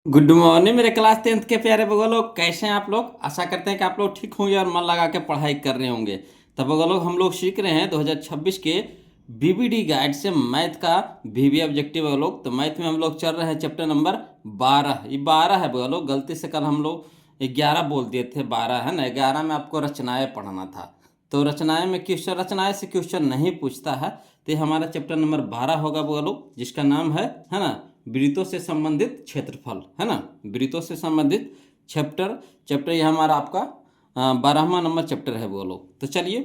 Good morning मेरे class 10th के प्यारे बगो लोग, कैसे हैं आप लोग। आशा करते हैं कि आप लोग ठीक होंगे और मन लगा के पढ़ाई कर रहे होंगे। तब बगो लोग हम लोग सीख रहे हैं 2026 के बीबीडी गाइड से मैथ का वीवी ऑब्जेक्टिव बगो लोग। तो मैथ में हम लोग चल रहे हैं चैप्टर नंबर 12। ये 12 है बगो लोग। गलती से कल हम लोग 11 बोल दिए थे, 12 है ना। 11 में आपको रचनाएं पढ़ना था, तो रचनाएं में क्वेश्चन, रचनाएं से क्वेश्चन नहीं पूछता है। तो ये हमारा चैप्टर नंबर 12 होगा बगो लोग, जिसका नाम है ना वृत्तों से संबंधित क्षेत्रफल, है ना। वृत्तों से संबंधित चैप्टर ये हमारा आपका 12वां नंबर चैप्टर है वो लोग। तो चलिए,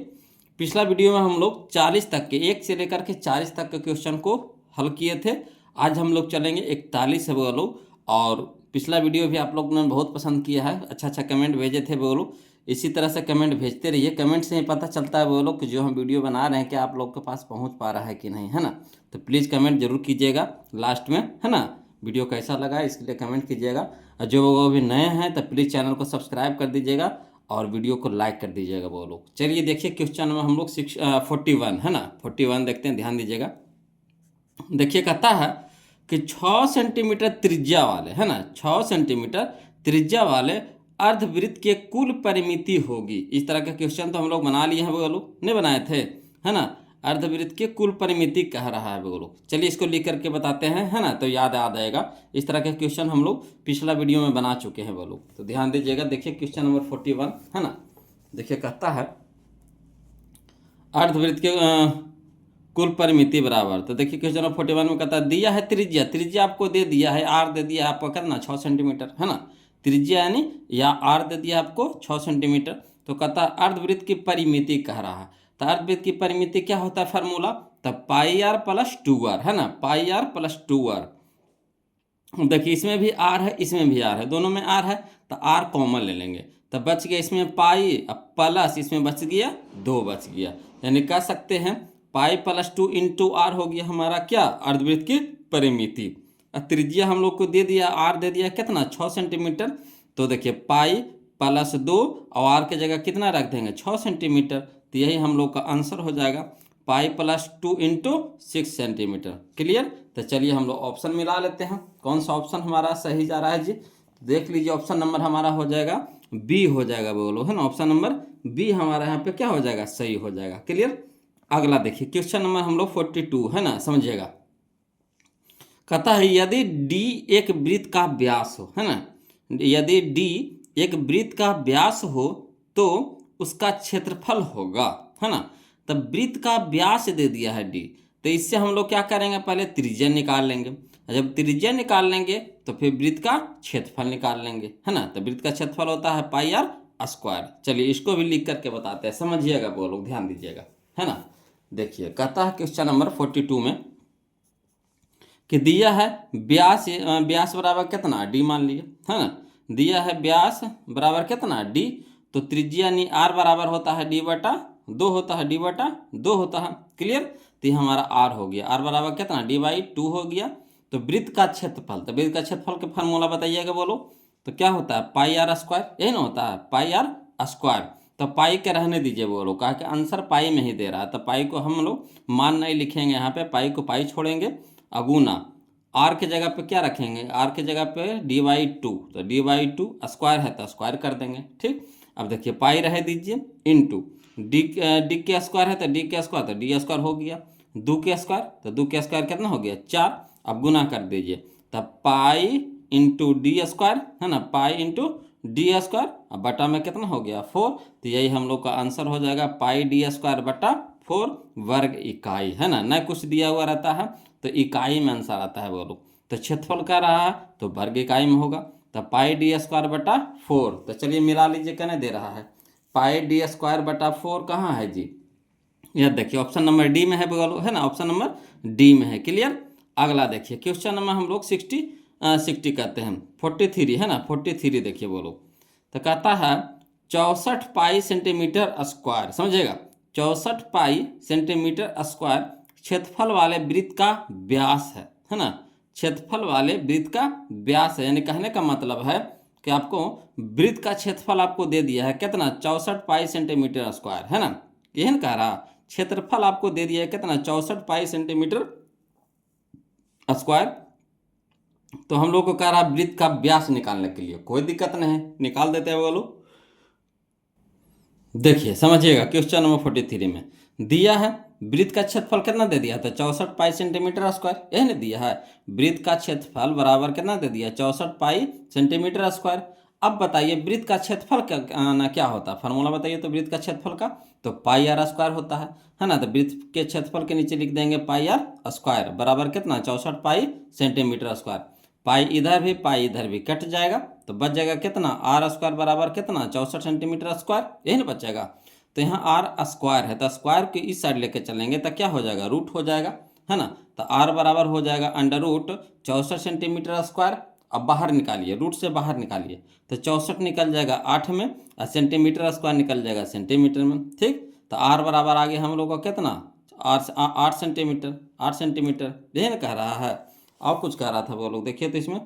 पिछला वीडियो में हम लोग 40 तक के, 1 से लेकर के 40 तक के क्वेश्चन को हल किए थे। आज हम लोग चलेंगे 41 है वो लोग। और पिछला वीडियो भी आप लोग ने बहुत पसंद किया है, अच्छा अच्छा कमेंट भेजे थे वो लोग। इसी तरह से कमेंट भेजते रहिए, कमेंट से ही पता चलता है वो लोग कि जो हम वीडियो बना रहे हैं कि आप लोग के पास पहुंच पा रहा है कि नहीं, है ना। तो प्लीज़ कमेंट जरूर कीजिएगा लास्ट में, है ना। वीडियो कैसा लगा इसके लिए कमेंट कीजिएगा। और जो वो भी नए हैं तो प्लीज़ चैनल को सब्सक्राइब कर दीजिएगा और वीडियो को लाइक कर दीजिएगा वो लोग। चलिए देखिए, क्वेश्चन में हम लोग 41 है ना, 41 देखते हैं, ध्यान दीजिएगा। देखिए कहता है कि 6 सेंटीमीटर त्रिज्या वाले, है ना, 6 सेंटीमीटर त्रिज्या वाले अर्धवृत्त के कुल परिमिति होगी। इस तरह का क्वेश्चन तो हम लोग बना लिए हैं वो लोग, नहीं बनाए थे, है ना। अर्धवृत्त के कुल परिमिति कह रहा है वो लोग। चलिए इसको लिख करके बताते हैं, है ना, तो याद आएगा। इस तरह के क्वेश्चन हम लोग पिछला वीडियो में बना चुके हैं वो लोग। तो ध्यान दीजिएगा, देखिए क्वेश्चन नंबर 41, है ना। देखिए कहता है अर्धवृत्त के कुल परिमिति बराबर। तो देखिए क्वेश्चन नंबर 41 में कहता है दिया है त्रिज्या, त्रिज्या आपको दे दिया है, आर दे दिया है आपको करना 6 सेंटीमीटर, है ना। त्रिज्या यानी या आर दे दिया आपको 6 सेंटीमीटर। तो कहता है अर्धवृत्त की परिमिति कह रहा है। तो अर्धवृत्त की परिमिति क्या होता है फार्मूला, तब पाई आर प्लस 2r, है ना, पाई आर प्लस 2r। देखिए इसमें भी आर है, इसमें भी आर है, दोनों में आर है, तो आर कॉमन ले लेंगे। तो बच गया इसमें पाई, अब प्लस इसमें बच गया 2 बच गया। यानी कह सकते हैं पाई प्लस 2 इंटू आर हो गया हमारा क्या, अर्धवृत्त की परिमिति। त्रिज्या हम लोग को दे दिया, आर दे दिया कितना 6 सेंटीमीटर। तो देखिए पाई प्लस 2 और आर की जगह कितना रख देंगे 6 सेंटीमीटर। तो यही हम लोग का आंसर हो जाएगा, pi plus 2 into 6 centimetre. Clear. तो चलिए हम लोग ऑप्शन मिला लेते हैं, कौन सा ऑप्शन हमारा सही जा रहा है जी। देख लीजिए ऑप्शन नंबर हमारा हो जाएगा बी हो जाएगा बोलो, है ना। ऑप्शन नंबर बी हमारा यहाँ पे क्या हो जाएगा, सही हो जाएगा। क्लियर। अगला देखिए क्वेश्चन नंबर हम लोग 42, है ना, समझिएगा। कहता है यदि डी एक वृत्त का व्यास हो, है ना, यदि डी एक वृत्त का व्यास हो तो उसका क्षेत्रफल होगा, है ना। तब वृत्त का व्यास दे दिया है डी, तो इससे हम लोग क्या करेंगे, पहले त्रिज्या निकाल लेंगे। जब त्रिज्या निकाल लेंगे तो फिर वृत्त का क्षेत्रफल निकाल लेंगे, है ना। तो वृत्त का क्षेत्रफल होता है पाई आर स्क्वायर। चलिए इसको भी लिख करके बताते हैं, समझिएगा वो लोग, ध्यान दीजिएगा, है ना। देखिए कहता है क्वेश्चन नंबर 42 में कि दिया है व्यास, व्यास बराबर कितना डी मान लिए, है ना। दिया है व्यास बराबर कितना डी, तो त्रिज्या यानी आर बराबर होता है डी बटा 2 होता है, डी बटा 2 होता है। क्लियर। तो ये हमारा आर हो गया, आर बराबर कितना डी बाई 2 हो गया। तो वृत्त का क्षेत्रफल, तो वृत्त का क्षेत्रफल के फार्मूला बताइएगा बोलो। तो क्या होता है पाई आर स्क्वायर, यही ना होता है पाई आर स्क्वायर। तो पाई के रहने दीजिए बोलो, कहा कि आंसर पाई में ही दे रहा है, तो पाई को हम लोग मान नहीं लिखेंगे यहाँ पे, पाई को पाई छोड़ेंगे, अगुना आर के जगह पे क्या रखेंगे, आर के जगह पे डी बाई 2, तो डी बाई 2 स्क्वायर है तो स्क्वायर कर देंगे, ठीक। अब देखिए पाई रह दीजिए इंटू डी, डी के स्क्वायर है तो डी के स्क्वायर, तो डी स्क्वायर हो गया, 2 के स्क्वायर, तो 2 के स्क्वायर कितना हो गया 4। अब गुना कर दीजिए, तब पाई इंटू डी स्क्वायर, है ना, पाई इंटू डी स्क्वायर, अब बटा में कितना हो गया 4। तो यही हम लोग का आंसर हो जाएगा पाई डी स्क्वायर बटा 4 वर्ग इकाई, है ना। न कुछ दिया हुआ रहता है तो इकाई में आंसर आता है वो लोग। तो क्षेत्रफल का रहा है तो वर्ग इकाई में होगा, तो पाई डी स्क्वायर बटा 4। तो चलिए मिला लीजिए, कहने दे रहा है पाई डी स्क्वायर बटा 4 कहाँ है जी, यह देखिए ऑप्शन नंबर डी में है बोलो, है ना, ऑप्शन नंबर डी में है। क्लियर। अगला देखिए क्वेश्चन नंबर हम लोग 60 कहते हैं 43, है ना, 43 देखिए बोलो। तो कहता है 64 पाई सेंटीमीटर स्क्वायर, समझिएगा 64 पाई सेंटीमीटर स्क्वायर क्षेत्रफल वाले वृत्त का व्यास है ना। क्षेत्रफल वाले वृत्त का व्यास है, यानी कहने का मतलब है कि आपको वृत्त का क्षेत्रफल आपको दे दिया है कितना 64 पाई सेंटीमीटर स्क्वायर, है ना। यही ना कह रहा, क्षेत्रफल आपको दे दिया है कितना 64 पाई सेंटीमीटर स्क्वायर। तो हम लोग को कह रहा है वृत्त का व्यास निकालने के लिए, कोई दिक्कत नहीं है, निकाल देते हैं बोलो। देखिए समझिएगा, क्वेश्चन नंबर 43 में दिया है वृत्त का क्षेत्रफल कितना दे दिया था, 64 पाई सेंटीमीटर स्क्वायर, यही ना दिया है। वृत्त का क्षेत्रफल बराबर कितना दे दिया, 64 पाई सेंटीमीटर स्क्वायर। अब बताइए वृत्त का क्षेत्रफल क्या होता है, फार्मूला बताइए तो वृत्त का क्षेत्रफल का, तो पाई आर स्क्वायर होता है ना। तो वृत्त के क्षेत्रफल के नीचे लिख देंगे पाई आर स्क्वायर बराबर कितना, 64 पाई सेंटीमीटर स्क्वायर। पाई इधर भी कट जाएगा, तो बच जाएगा कितना, आर स्क्वायर बराबर कितना, 64 सेंटीमीटर स्क्वायर, यही ना बचेगा। तो यहाँ आर स्क्वायर है, तो स्क्वायर के इस साइड लेके चलेंगे तो क्या हो जाएगा, रूट हो जाएगा, है ना। तो आर बराबर हो जाएगा अंडर रूट 64 सेंटीमीटर स्क्वायर। अब बाहर निकालिए, रूट से बाहर निकालिए, तो 64 निकल जाएगा 8 में, और सेंटीमीटर स्क्वायर निकल जाएगा सेंटीमीटर में, ठीक। तो आर बराबर आगे हम लोग को कितना, 8 सेंटीमीटर, 8 सेंटीमीटर, यही ना कह रहा है। और कुछ कह रहा था वो लोग, देखिए तो इसमें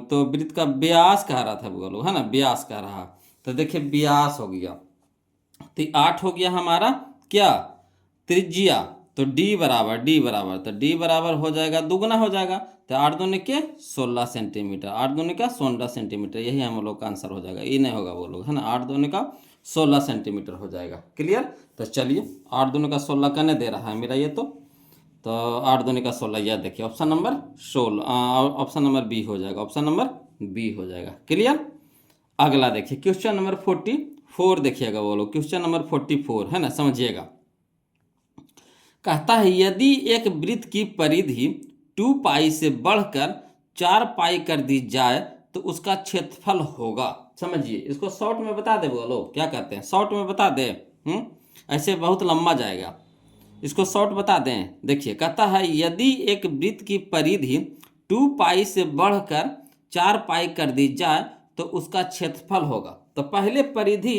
तो वृत्त का व्यास कह रहा था वो लोग, है ना, व्यास कह रहा। तो देखिए व्यास हो गया, तो 8 हो गया हमारा क्या, त्रिज्या। तो डी बराबर हो जाएगा, दुगना हो जाएगा, तो 8 दूनी के 16 सेंटीमीटर, 8 दूनी का 16 सेंटीमीटर, यही हम लोग का आंसर हो जाएगा, ये नहीं होगा वो लोग, है ना। 8 दूनी का 16 सेंटीमीटर हो जाएगा, क्लियर। तो चलिए 8 दूनी का 16 करने दे रहा है मेरा ये, तो 8 दूनी का 16, यह देखिए option number 16, option number B हो जाएगा, ऑप्शन नंबर बी हो जाएगा, क्लियर। अगला देखिए क्वेश्चन नंबर 44 देखिएगा वो लोग, क्वेश्चन नंबर 44 है ना, समझिएगा। कहता है यदि एक वृत्त की परिधि 2 पाई से बढ़कर 4 पाई कर दी जाए तो उसका क्षेत्रफल होगा। समझिए, इसको शॉर्ट में बता दे वो लोग, क्या कहते हैं, शॉर्ट में बता दे, ऐसे बहुत लंबा जाएगा, इसको शॉर्ट बता दें। देखिए कहता है यदि एक वृत्त की परिधि 2 पाई से बढ़कर 4 पाई कर दी जाए तो उसका क्षेत्रफल होगा। तो पहले परिधि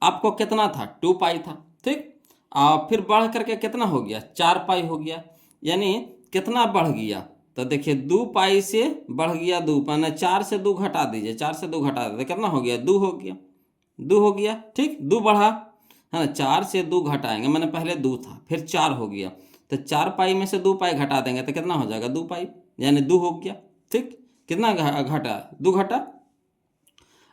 आपको कितना था, 2 पाई था, ठीक। और फिर बढ़ करके कितना हो गया, 4 पाई हो गया, यानी कितना बढ़ गया, तो देखिए 2 पाई से बढ़ गया 2 पाई, 4 से 2 घटा दीजिए, 4 से 2 घटा दीजिए, कितना हो गया, 2 हो गया, 2 हो गया, ठीक। 2 बढ़ा, है ना, 4 से 2 घटाएंगे, मैंने पहले 2 था फिर 4 हो गया, तो 4 पाई में से 2 पाई घटा देंगे तो कितना हो जाएगा, 2 पाई, यानी 2 हो गया, ठीक। कितना घटा, 2 घटा।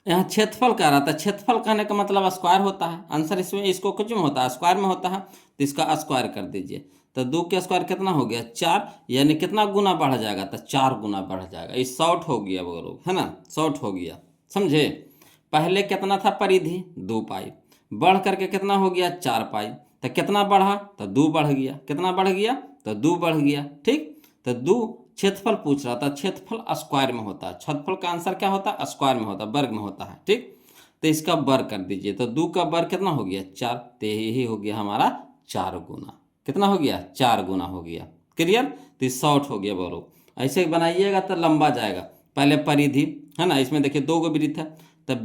यहाँ क्षेत्रफल कह रहा था, क्षेत्रफल कहने का मतलब स्क्वायर होता है, आंसर इसमें इसको कुछ में होता है, स्क्वायर में होता है, तो इसका स्क्वायर कर दीजिए। तो 2 के स्क्वायर कितना हो गया, 4, यानी कितना गुना बढ़ जाएगा, तो 4 गुना बढ़ जाएगा, ये शॉर्ट हो गया वो लोग, है ना, शॉर्ट हो गया, समझे। पहले कितना था परिधि, 2 पाई, बढ़ करके कितना हो गया, 4 पाई, तो कितना बढ़ा, तो 2 बढ़ गया, कितना बढ़ गया, तो 2 बढ़ गया, ठीक। तो 2 क्षेत्रफल पूछ रहा था, क्षेत्रफल स्क्वायर में होता है, क्षेत्रफल का आंसर क्या होता है, स्क्वायर में होता है, वर्ग में होता है, ठीक। तो इसका वर्ग कर दीजिए, तो 2 का वर्ग कितना हो गया, 4, तो यही हो गया हमारा 4 गुना, कितना हो गया, 4 गुना हो गया, क्लियर। तो ये शॉर्ट हो गया बोलो, ऐसे बनाइएगा तो लंबा जाएगा। पहले परिधि, है ना, इसमें देखिए 2 गो वृत्त है, तो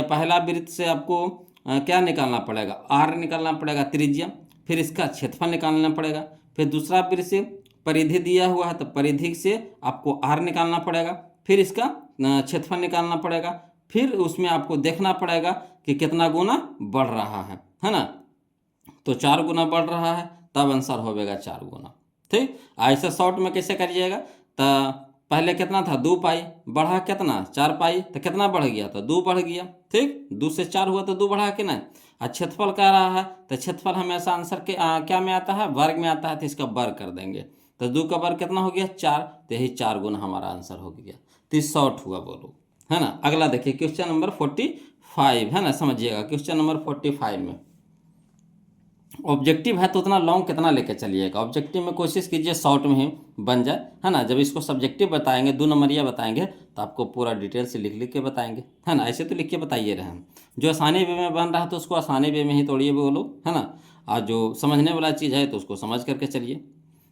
पहला वृत्त से आपको क्या निकालना पड़ेगा, आर निकालना पड़ेगा त्रिज्या, फिर इसका क्षेत्रफल निकालना पड़ेगा, फिर दूसरा वृत्त से परिधि दिया हुआ है तो परिधि से आपको आर निकालना पड़ेगा, फिर इसका क्षेत्रफल निकालना पड़ेगा, फिर उसमें आपको देखना पड़ेगा कि कितना गुना बढ़ रहा है ना। तो 4 गुना बढ़ रहा है, तब आंसर होगा 4 गुना, ठीक। ऐसे शॉर्ट में कैसे करिएगा, तो पहले कितना था, 2 पाई, बढ़ा कितना, 4 पाई, तो कितना बढ़ गया, तो 2 बढ़ गया, ठीक। 2 से 4 हुआ तो 2 बढ़ा कि नहीं। और क्षेत्रफल कह रहा है, तो क्षेत्रफल हमेशा आंसर के क्या में आता है, वर्ग में आता है, तो इसका वर्ग कर देंगे, तो 2 का वर्ग कितना हो गया, 4, तो यही 4 गुना हमारा आंसर हो गया। तो शॉर्ट हुआ बोलो, है ना। अगला देखिए क्वेश्चन नंबर 45, है ना, समझिएगा क्वेश्चन नंबर 45 में ऑब्जेक्टिव है तो उतना लॉन्ग कितना लेके चलिएगा, ऑब्जेक्टिव में कोशिश कीजिए शॉर्ट में ही बन जाए, है ना। जब इसको सब्जेक्टिव बताएंगे, 2 नंबरिया बताएंगे, तो आपको पूरा डिटेल से लिख लिख के बताएंगे, है ना। ऐसे तो लिख के बताइए रहे हम, जो आसानी वे में बन रहा है तो उसको आसानी वे में ही तोड़िए बोलो, है ना। और जो समझने वाला चीज़ है तो उसको समझ करके चलिए।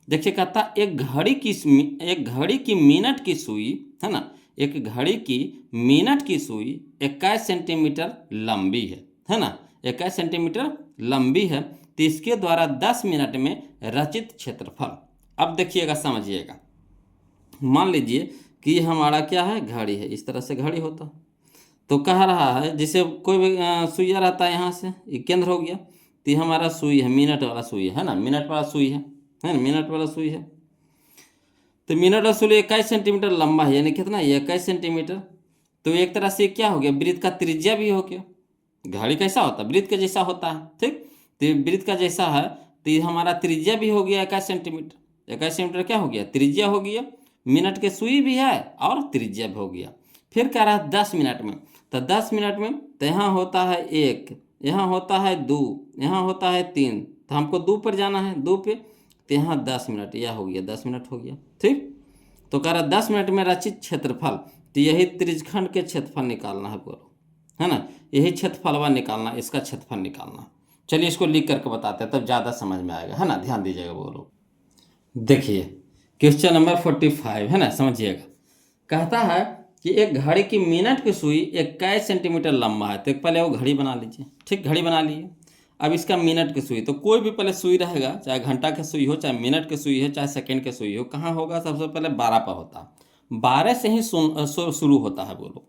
देखिए कहता एक घड़ी की मिनट की सुई, है ना, एक घड़ी की मिनट की सुई 21 सेंटीमीटर लंबी है ना, 21 सेंटीमीटर लंबी है, तो इसके द्वारा 10 मिनट में रचित क्षेत्रफल। अब देखिएगा, समझिएगा, मान लीजिए कि हमारा क्या है, घड़ी है, इस तरह से घड़ी होता, तो कह रहा है जैसे कोई भी सुइया रहता है, यहाँ से ये केंद्र हो गया, तो ये हमारा सुई है, मिनट वाला सुई है ना, मिनट वाला सुई है ना, मिनट वाला सुई है। तो मिनट रसूल 21 सेंटीमीटर लंबा है, यानी कितना 21 सेंटीमीटर। तो एक तरह से क्या हो गया, वृत्त का त्रिज्या भी हो गया। घड़ी कैसा होता है, वृत्त के जैसा होता है, ठीक। तो वृत्त का जैसा है, तो ये हमारा त्रिज्या भी हो गया 21 सेंटीमीटर। 21 सेंटीमीटर क्या हो गया, त्रिज्या हो गया। मिनट के सुई भी है और त्रिज्या भी हो गया। फिर कह रहा है 10 मिनट में, तो 10 मिनट में तो यहाँ होता है 1, यहाँ होता है 2, यहाँ होता है 3, तो हमको 2 पर जाना है, 2 पे, तो यहाँ 10 मिनट, यह हो गया 10 मिनट हो गया, ठीक। तो कह रहा 10 मिनट में रचित क्षेत्रफल, तो यही त्रिज्यखंड के क्षेत्रफल निकालना है, बोलो, है ना। यही क्षेत्रफलवा निकालना, इसका क्षेत्रफल निकालना। चलिए इसको लिख करके बताते हैं, तब ज़्यादा समझ में आएगा, है ना। ध्यान दीजिएगा बोलो। देखिए क्वेश्चन नंबर 45 है ना, समझिएगा। कहता है कि एक घड़ी की मिनट की सुई 21 सेंटीमीटर लंबा है। तो पहले वो घड़ी बना लीजिए, ठीक, घड़ी बना लिए। अब इसका मिनट की सुई, तो कोई भी पहले सुई रहेगा, चाहे घंटा की सुई हो, चाहे मिनट की सुई हो, चाहे सेकंड की सुई हो, कहाँ होगा, सबसे पहले 12 पर होता है। 12 से ही शुरू होता है, बोलो।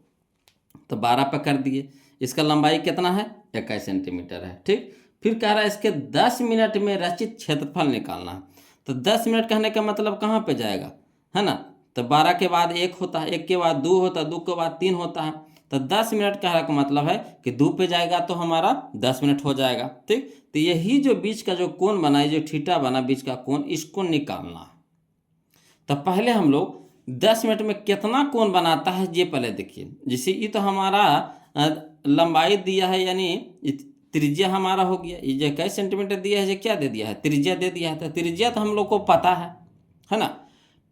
तो 12 पर कर दिए। इसका लंबाई कितना है, 21 सेंटीमीटर है, ठीक। फिर कह रहा है इसके 10 मिनट में रचित क्षेत्रफल निकालना है। तो 10 मिनट कहने का मतलब कहाँ पे जाएगा, है ना। तो 12 के बाद 1 होता है, 1 के बाद 2 होता है, 2 के बाद 3 होता है। तो 10 मिनट कहने का मतलब है कि 2 पे जाएगा तो हमारा 10 मिनट हो जाएगा, ठीक। तो यही जो बीच का जो कोण बना है, जो थीटा बना बीच का कोण, इसको निकालना है। तो पहले हम लोग 10 मिनट में कितना कोण बनाता है ये पहले देखिए। जैसे ये तो हमारा लंबाई दिया है, यानी त्रिज्या हमारा हो गया। ये जो 21 सेंटीमीटर दिया है, ये क्या दे दिया है, त्रिज्या दे दिया है। तो त्रिज्या तो हम लोग को पता है ना।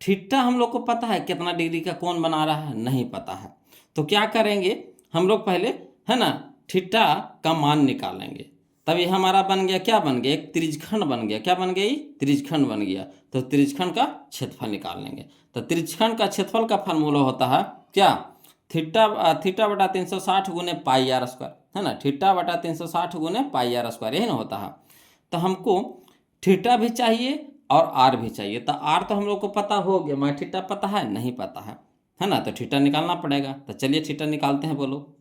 थीटा हम लोग को पता है कितना डिग्री का कोण बना रहा है, नहीं पता है। तो क्या करेंगे हम लोग पहले, है ना, थीटा का मान निकालेंगे। तब ये हमारा बन गया, क्या बन गया, एक त्रिज्यखंड बन गया। क्या बन गया, ये त्रिज्यखंड बन गया। तो त्रिज्यखंड का क्षेत्रफल निकाल लेंगे। तो त्रिज्यखंड का क्षेत्रफल का फार्मूला होता है क्या, थीटा बटा 360 गुने पाई आर स्क्वायर, है ना। थीटा बटा 360 गुने पाई आर स्क्वायर, यही ना होता है। तो हमको थीटा भी चाहिए और आर भी चाहिए। तो आर तो हम लोग को पता हो गया, मगर थीटा पता है, नहीं पता है ना। तो थीटा निकालना पड़ेगा। तो चलिए थीटा निकालते हैं, बोलो।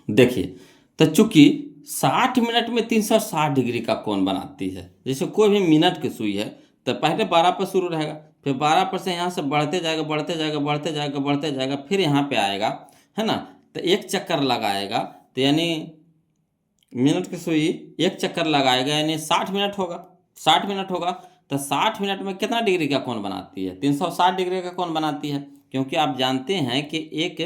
देखिए, तो चूंकि 60 मिनट में 360 डिग्री का कोण बनाती है, जैसे कोई भी मिनट की सुई है, तो पहले 12 पर शुरू रहेगा, फिर 12 पर से यहाँ से बढ़ते जाएगा, बढ़ते जाएगा, बढ़ते जाएगा, बढ़ते जाएगा, फिर यहाँ पे आएगा, है ना। तो एक चक्कर लगाएगा, तो यानी मिनट की सुई एक चक्कर लगाएगा, यानी 60 मिनट होगा, 60 मिनट होगा। तो 60 मिनट में कितना डिग्री का कोण बनाती है, 360 डिग्री का कोण बनाती है। क्योंकि आप जानते हैं कि एक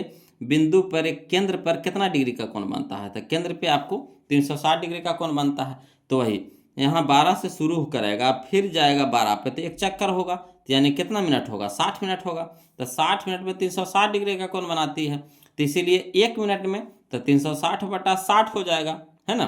बिंदु पर, एक केंद्र पर कितना डिग्री का कोण बनता है, तो केंद्र पे आपको 360 डिग्री का कोण बनता है। तो वही यहाँ 12 से शुरू करेगा, फिर जाएगा 12 पे, तो एक चक्कर होगा, तो यानी कितना मिनट होगा, 60 मिनट होगा। तो 60 मिनट में 360 डिग्री का कोण बनाती है। तो इसीलिए 1 मिनट में तो 360 बटा 60 हो जाएगा, है ना,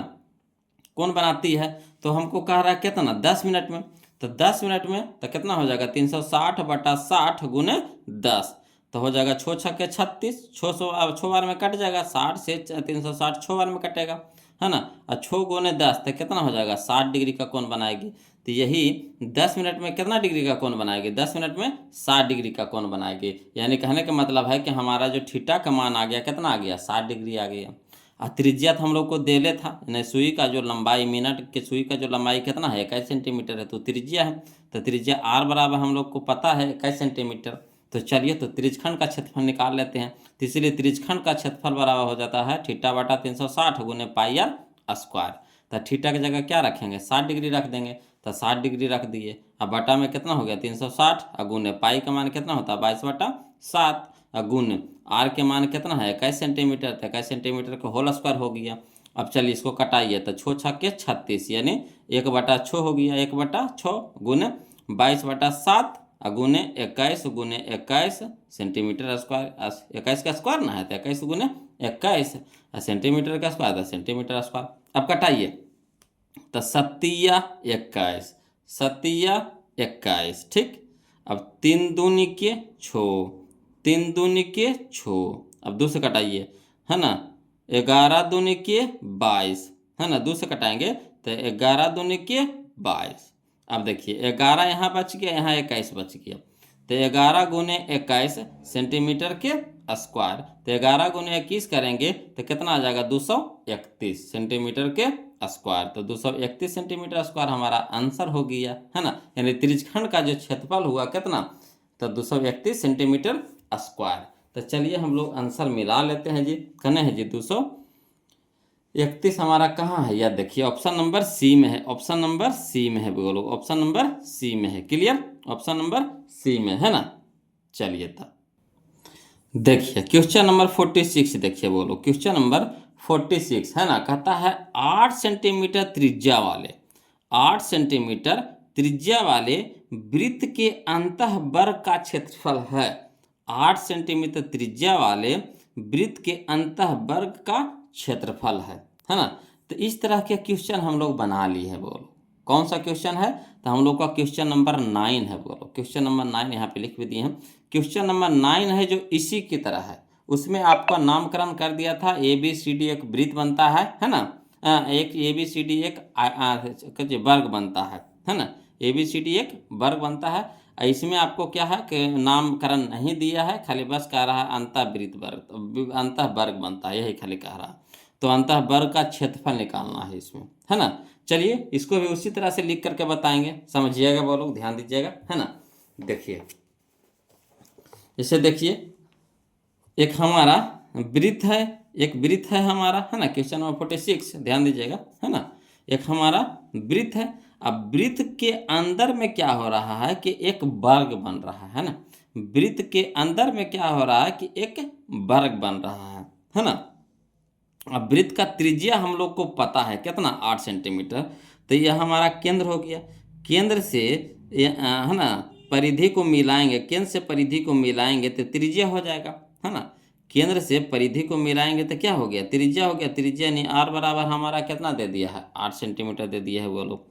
कौन बनाती है। तो हमको कह रहा है कितना, 10 मिनट में। तो 10 मिनट में तो कितना हो जाएगा, 360 बटा 60 गुने 10, तो हो जाएगा 6 छक्के 36, 600 अब 6 बार में कट जाएगा, 60 से 360 6 बार में कटेगा, है ना। और 6 गुने 10 तो कितना हो जाएगा, 60 डिग्री का कोण बनाएगी। तो यही 10 मिनट में कितना डिग्री का कोण बनाएगी, 10 मिनट में 60 डिग्री का कोण बनाएगी। यानी कहने का मतलब है कि हमारा जो थीटा का मान आ गया, कितना आ गया, 60 डिग्री आ गया। और त्रिज्या तो हम लोग को देले था, यानी सुई का जो लंबाई, मिनट के सुई का जो लंबाई कितना है, 21 सेंटीमीटर है। तो त्रिज्या है, तो त्रिज्या आर बराबर हम लोग को पता है 21 सेंटीमीटर। तो चलिए तो त्रिज्यखंड का क्षेत्रफल निकाल लेते हैं। तो इसलिए त्रिज्यखंड का क्षेत्रफल बराबर हो जाता है थीटा बटा 360 गुने पाई आर स्क्वायर। तो थीटा की जगह क्या रखेंगे, 60 डिग्री रख देंगे। तो 60 डिग्री रख दिए। अब बटा में कितना हो गया, 360, और गुने पाई का मान कितना होता है, 22/7, और गुण आर के मान कितना है, 21 सेंटीमीटर। तो 21 सेंटीमीटर का होल स्क्वायर हो गया। अब चलिए इसको कटाइए, तो 6 छक्के 36, यानी 1/6 हो गया, 1/6 गुने 22/7 गुने 21 गुने 21 सेंटीमीटर स्क्वायर। 21 का स्क्वायर ना है, तो 21 गुने 21 सेंटीमीटर का स्क्वायर, सेंटीमीटर स्क्वायर। अब कटाइए, तो 7×21, 7×21, ठीक। अब 3 दूनी के 6, 3 दूनी के 6, अब 2 से कटाइए, है ना। 11 दूनी के 22, है ना, 2 से कटाएंगे तो 11 दूनी के 22। अब देखिए 11 यहाँ बच गया, यहाँ 21 बच गया। तो 11 गुने 21 सेंटीमीटर के स्क्वायर। तो 11 गुने 21 करेंगे तो कितना आ जाएगा 231 सेंटीमीटर के स्क्वायर। तो 231 सेंटीमीटर स्क्वायर हमारा आंसर हो गया, है ना। यानी त्रिज्यखंड का जो क्षेत्रफल हुआ कितना, तो 231 सेंटीमीटर स्क्वायर। तो चलिए हम लोग आंसर मिला लेते हैं जी। कहने हैं जी 231 हमारा कहाँ है, या देखिए ऑप्शन नंबर सी में है, ऑप्शन नंबर सी में है, बोलो ऑप्शन नंबर सी में है। क्लियर, ऑप्शन नंबर सी में है ना। चलिए तब देखिए क्वेश्चन नंबर 46, देखिए बोलो क्वेश्चन नंबर 46 है ना। कहता है 8 सेंटीमीटर त्रिज्या वाले, 8 सेंटीमीटर त्रिज्या वाले वृत्त के अंतः वर्ग का क्षेत्रफल है। 8 सेंटीमीटर त्रिज्या वाले वृत्त के अंतः वर्ग का क्षेत्रफल है ना। तो इस तरह के क्वेश्चन हम लोग बना लिए हैं। बोलो कौन सा क्वेश्चन है, तो हम लोग का क्वेश्चन नंबर 9 है। बोलो क्वेश्चन नंबर 9 यहाँ पे लिख भी दिए हैं। क्वेश्चन नंबर 9 है जो इसी की तरह है, उसमें आपका नामकरण कर दिया था। ABCD एक वृत्त बनता है ना। एक ABCD एक वर्ग बनता है ना। ABCD एक वर्ग बनता है। इसमें आपको क्या है कि नामकरण नहीं दिया है, खाली बस कह रहा है अंतःवृत्त वर्ग, अंतः वर्ग बनता है, यही खाली कह रहा है। तो अंतः वर्ग का क्षेत्रफल निकालना है इसमें, है ना। चलिए इसको भी उसी तरह से लिख करके बताएंगे, समझिएगा बोलो, ध्यान दीजिएगा, है ना। देखिए जैसे देखिए एक हमारा वृत्त है, एक वृत्त है हमारा, है ना। क्वेश्चन नंबर 46 ध्यान दीजिएगा, है ना। एक हमारा वृत्त है। अब वृत्त के अंदर में क्या हो रहा है कि एक वर्ग बन रहा है ना। वृत्त के अंदर में क्या हो रहा है कि एक वर्ग बन रहा है ना। अब वृत्त का त्रिज्या हम लोग को पता है कितना, 8 सेंटीमीटर। तो यह हमारा केंद्र हो गया। केंद्र से है ना परिधि को मिलाएंगे, केंद्र से परिधि को मिलाएंगे तो त्रिज्या हो जाएगा, है ना। केंद्र से परिधि को मिलाएंगे तो क्या हो गया, त्रिज्या हो गया। त्रिज्या नहीं, R बराबर हमारा कितना दे दिया है, 8 सेंटीमीटर दे दिया है बोलो।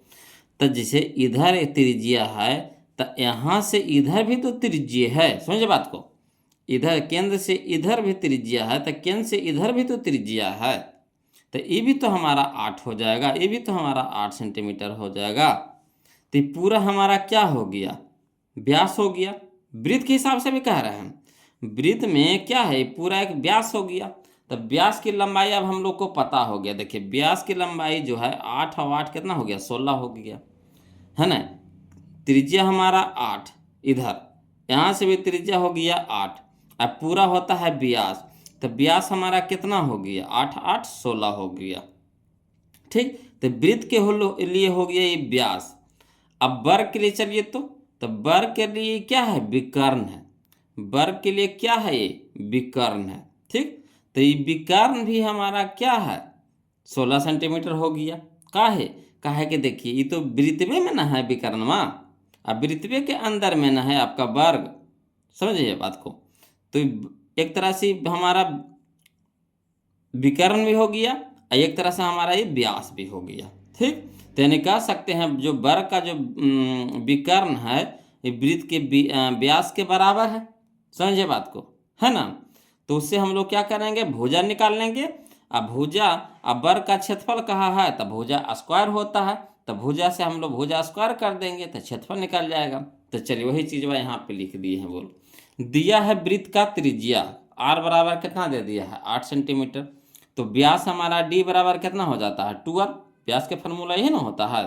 तो जैसे इधर एक त्रिज्या है, तो यहाँ से इधर भी तो त्रिज्या है, समझे बात को। इधर केंद्र से इधर भी त्रिज्या है, तो केंद्र से इधर भी तो त्रिज्या है। तो ये भी तो हमारा 8 हो जाएगा, ये भी तो हमारा 8 सेंटीमीटर हो जाएगा। तो पूरा हमारा क्या हो गया, व्यास हो गया। वृत्त के हिसाब से भी कह रहे हैं, वृत्त में क्या है, पूरा एक व्यास हो गया। तो व्यास की लंबाई अब हम लोग को पता हो गया। देखिए व्यास की लंबाई जो है 8 और 8 कितना हो गया, 16 हो गया, है ना। त्रिज्या हमारा 8, इधर यहाँ से भी त्रिज्या हो गया 8। अब पूरा होता है व्यास, तो व्यास हमारा कितना हो गया, 8 8 16 हो गया, ठीक। तो वृत्त के लिए हो गया ये व्यास। अब वर्ग के लिए चलिए तो वर्ग के लिए क्या है, विकर्ण है। वर्ग के लिए क्या है, ये विकर्ण है, ठीक। तो ये विकर्ण भी हमारा क्या है, 16 सेंटीमीटर हो गया। काहे कि देखिए ये तो वृत्तवे में ना है विकर्णवा, अब वृत्तवे के अंदर में ना है आपका वर्ग, समझिए बात को। तो एक तरह से हमारा विकर्ण भी हो गया और एक तरह से हमारा ये व्यास भी हो गया, ठीक। तो यानी कह सकते हैं जो वर्ग का जो विकर्ण है ये वृत्त के व्यास के बराबर है, समझिए बात को, है ना। तो उससे हम लोग क्या करेंगे, भुजा निकाल लेंगे। अब भुजा, अब वर्ग का क्षेत्रफल कहा है तो भुजा स्क्वायर होता है, तो भुजा से हम लोग भुजा स्क्वायर कर देंगे तो क्षेत्रफल निकल जाएगा। तो चलिए वही चीज़ वह यहाँ पे लिख दिए हैं। बोलो दिया है वृत्त का त्रिज्या R बराबर कितना दे दिया है, 8 सेंटीमीटर। तो व्यास हमारा D बराबर कितना हो जाता है, 2R। व्यास के फॉर्मूला यही ना होता है,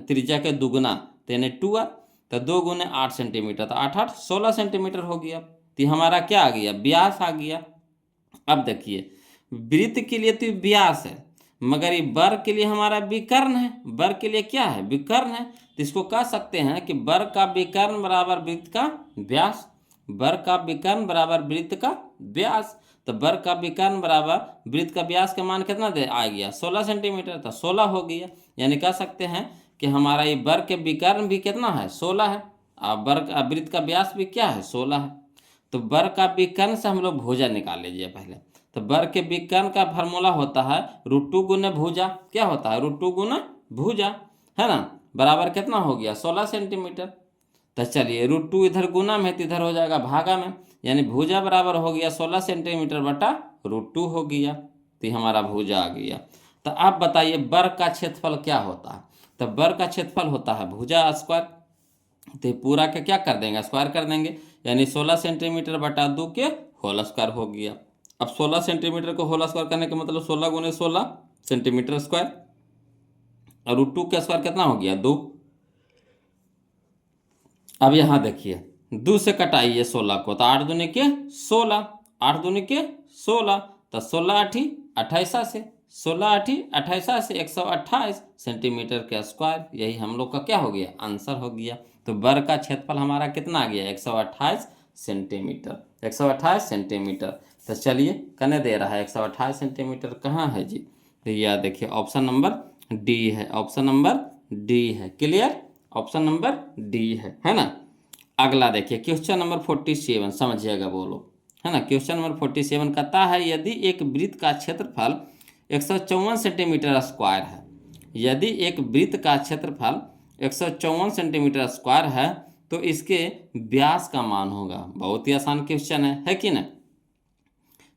त्रिज्या के दुगुना, तो यानी 2R। तो 2 गुने 8 सेंटीमीटर, तो 8 8 16 सेंटीमीटर हो गया। तो हमारा क्या आ गया, व्यास आ गया। अब देखिए वृत्त के लिए तो व्यास है, मगर ये वर्ग के लिए हमारा विकर्ण है। वर्ग के लिए क्या है, विकर्ण है। तो इसको कह सकते हैं कि वर्ग का विकर्ण बराबर वृत्त का व्यास। वर्ग का विकर्ण बराबर वृत्त का व्यास। तो वर्ग का विकर्ण बराबर वृत्त का व्यास का मान कितना दे आ गया, 16 सेंटीमीटर, तो 16 हो गया। यानी कह सकते हैं कि हमारा ये वर्ग के विकर्ण भी कितना है, 16 है, और वर्ग वृत्त का व्यास भी क्या है, 16 है। तो वर्ग का विकर्ण से हम लोग भुजा निकाल लीजिए पहले। तो वर्ग के विकर्ण का फार्मूला होता है √2 गुने भुजा, क्या होता है, √2 गुना भुजा, है ना, बराबर कितना हो गया, 16 सेंटीमीटर। तो चलिए √2 इधर गुना में तो इधर हो जाएगा भागा में, यानी भुजा बराबर हो गया 16 सेंटीमीटर बटा √2 हो गया। तो हमारा भुजा आ गया। तो आप बताइए वर्ग का क्षेत्रफल क्या होता है, तो वर्ग का क्षेत्रफल होता है भुजा स्क्वायर। तो पूरा के क्या कर देंगे, स्क्वायर कर देंगे, यानी 16 सेंटीमीटर बटा 2 के होल स्क्वायर हो गया। अब 16 सेंटीमीटर को होल स्क्वायर करने का मतलब 16 गुने 16 सेंटीमीटर स्क्वायर, और रूट 2 का स्क्वायर कितना हो गया 2। अब यहाँ देखिए 2 से कटाइए 16 को, तो 8 दूनी के 16, 8 दूनी के 16, तो 16 आठी 28 से, 16 आठी 28 से 128 सेंटीमीटर का स्क्वायर। यही हम लोग का क्या हो गया, आंसर हो गया। तो वर्ग का क्षेत्रफल हमारा कितना आ गया 128 सेंटीमीटर, 128 सेंटीमीटर। तो चलिए कने दे रहा है 128 सेंटीमीटर कहाँ है जी, तो यह देखिए ऑप्शन नंबर डी है, ऑप्शन नंबर डी है। क्लियर, ऑप्शन नंबर डी है ना। अगला देखिए क्वेश्चन नंबर 47, समझिएगा बोलो, है ना। क्वेश्चन नंबर 47 कहता है यदि एक वृत्त का क्षेत्रफल 154 सेंटीमीटर स्क्वायर है, यदि एक वृत्त का क्षेत्रफल 154 सेंटीमीटर स्क्वायर है तो इसके व्यास का मान होगा। बहुत ही आसान क्वेश्चन है कि ना।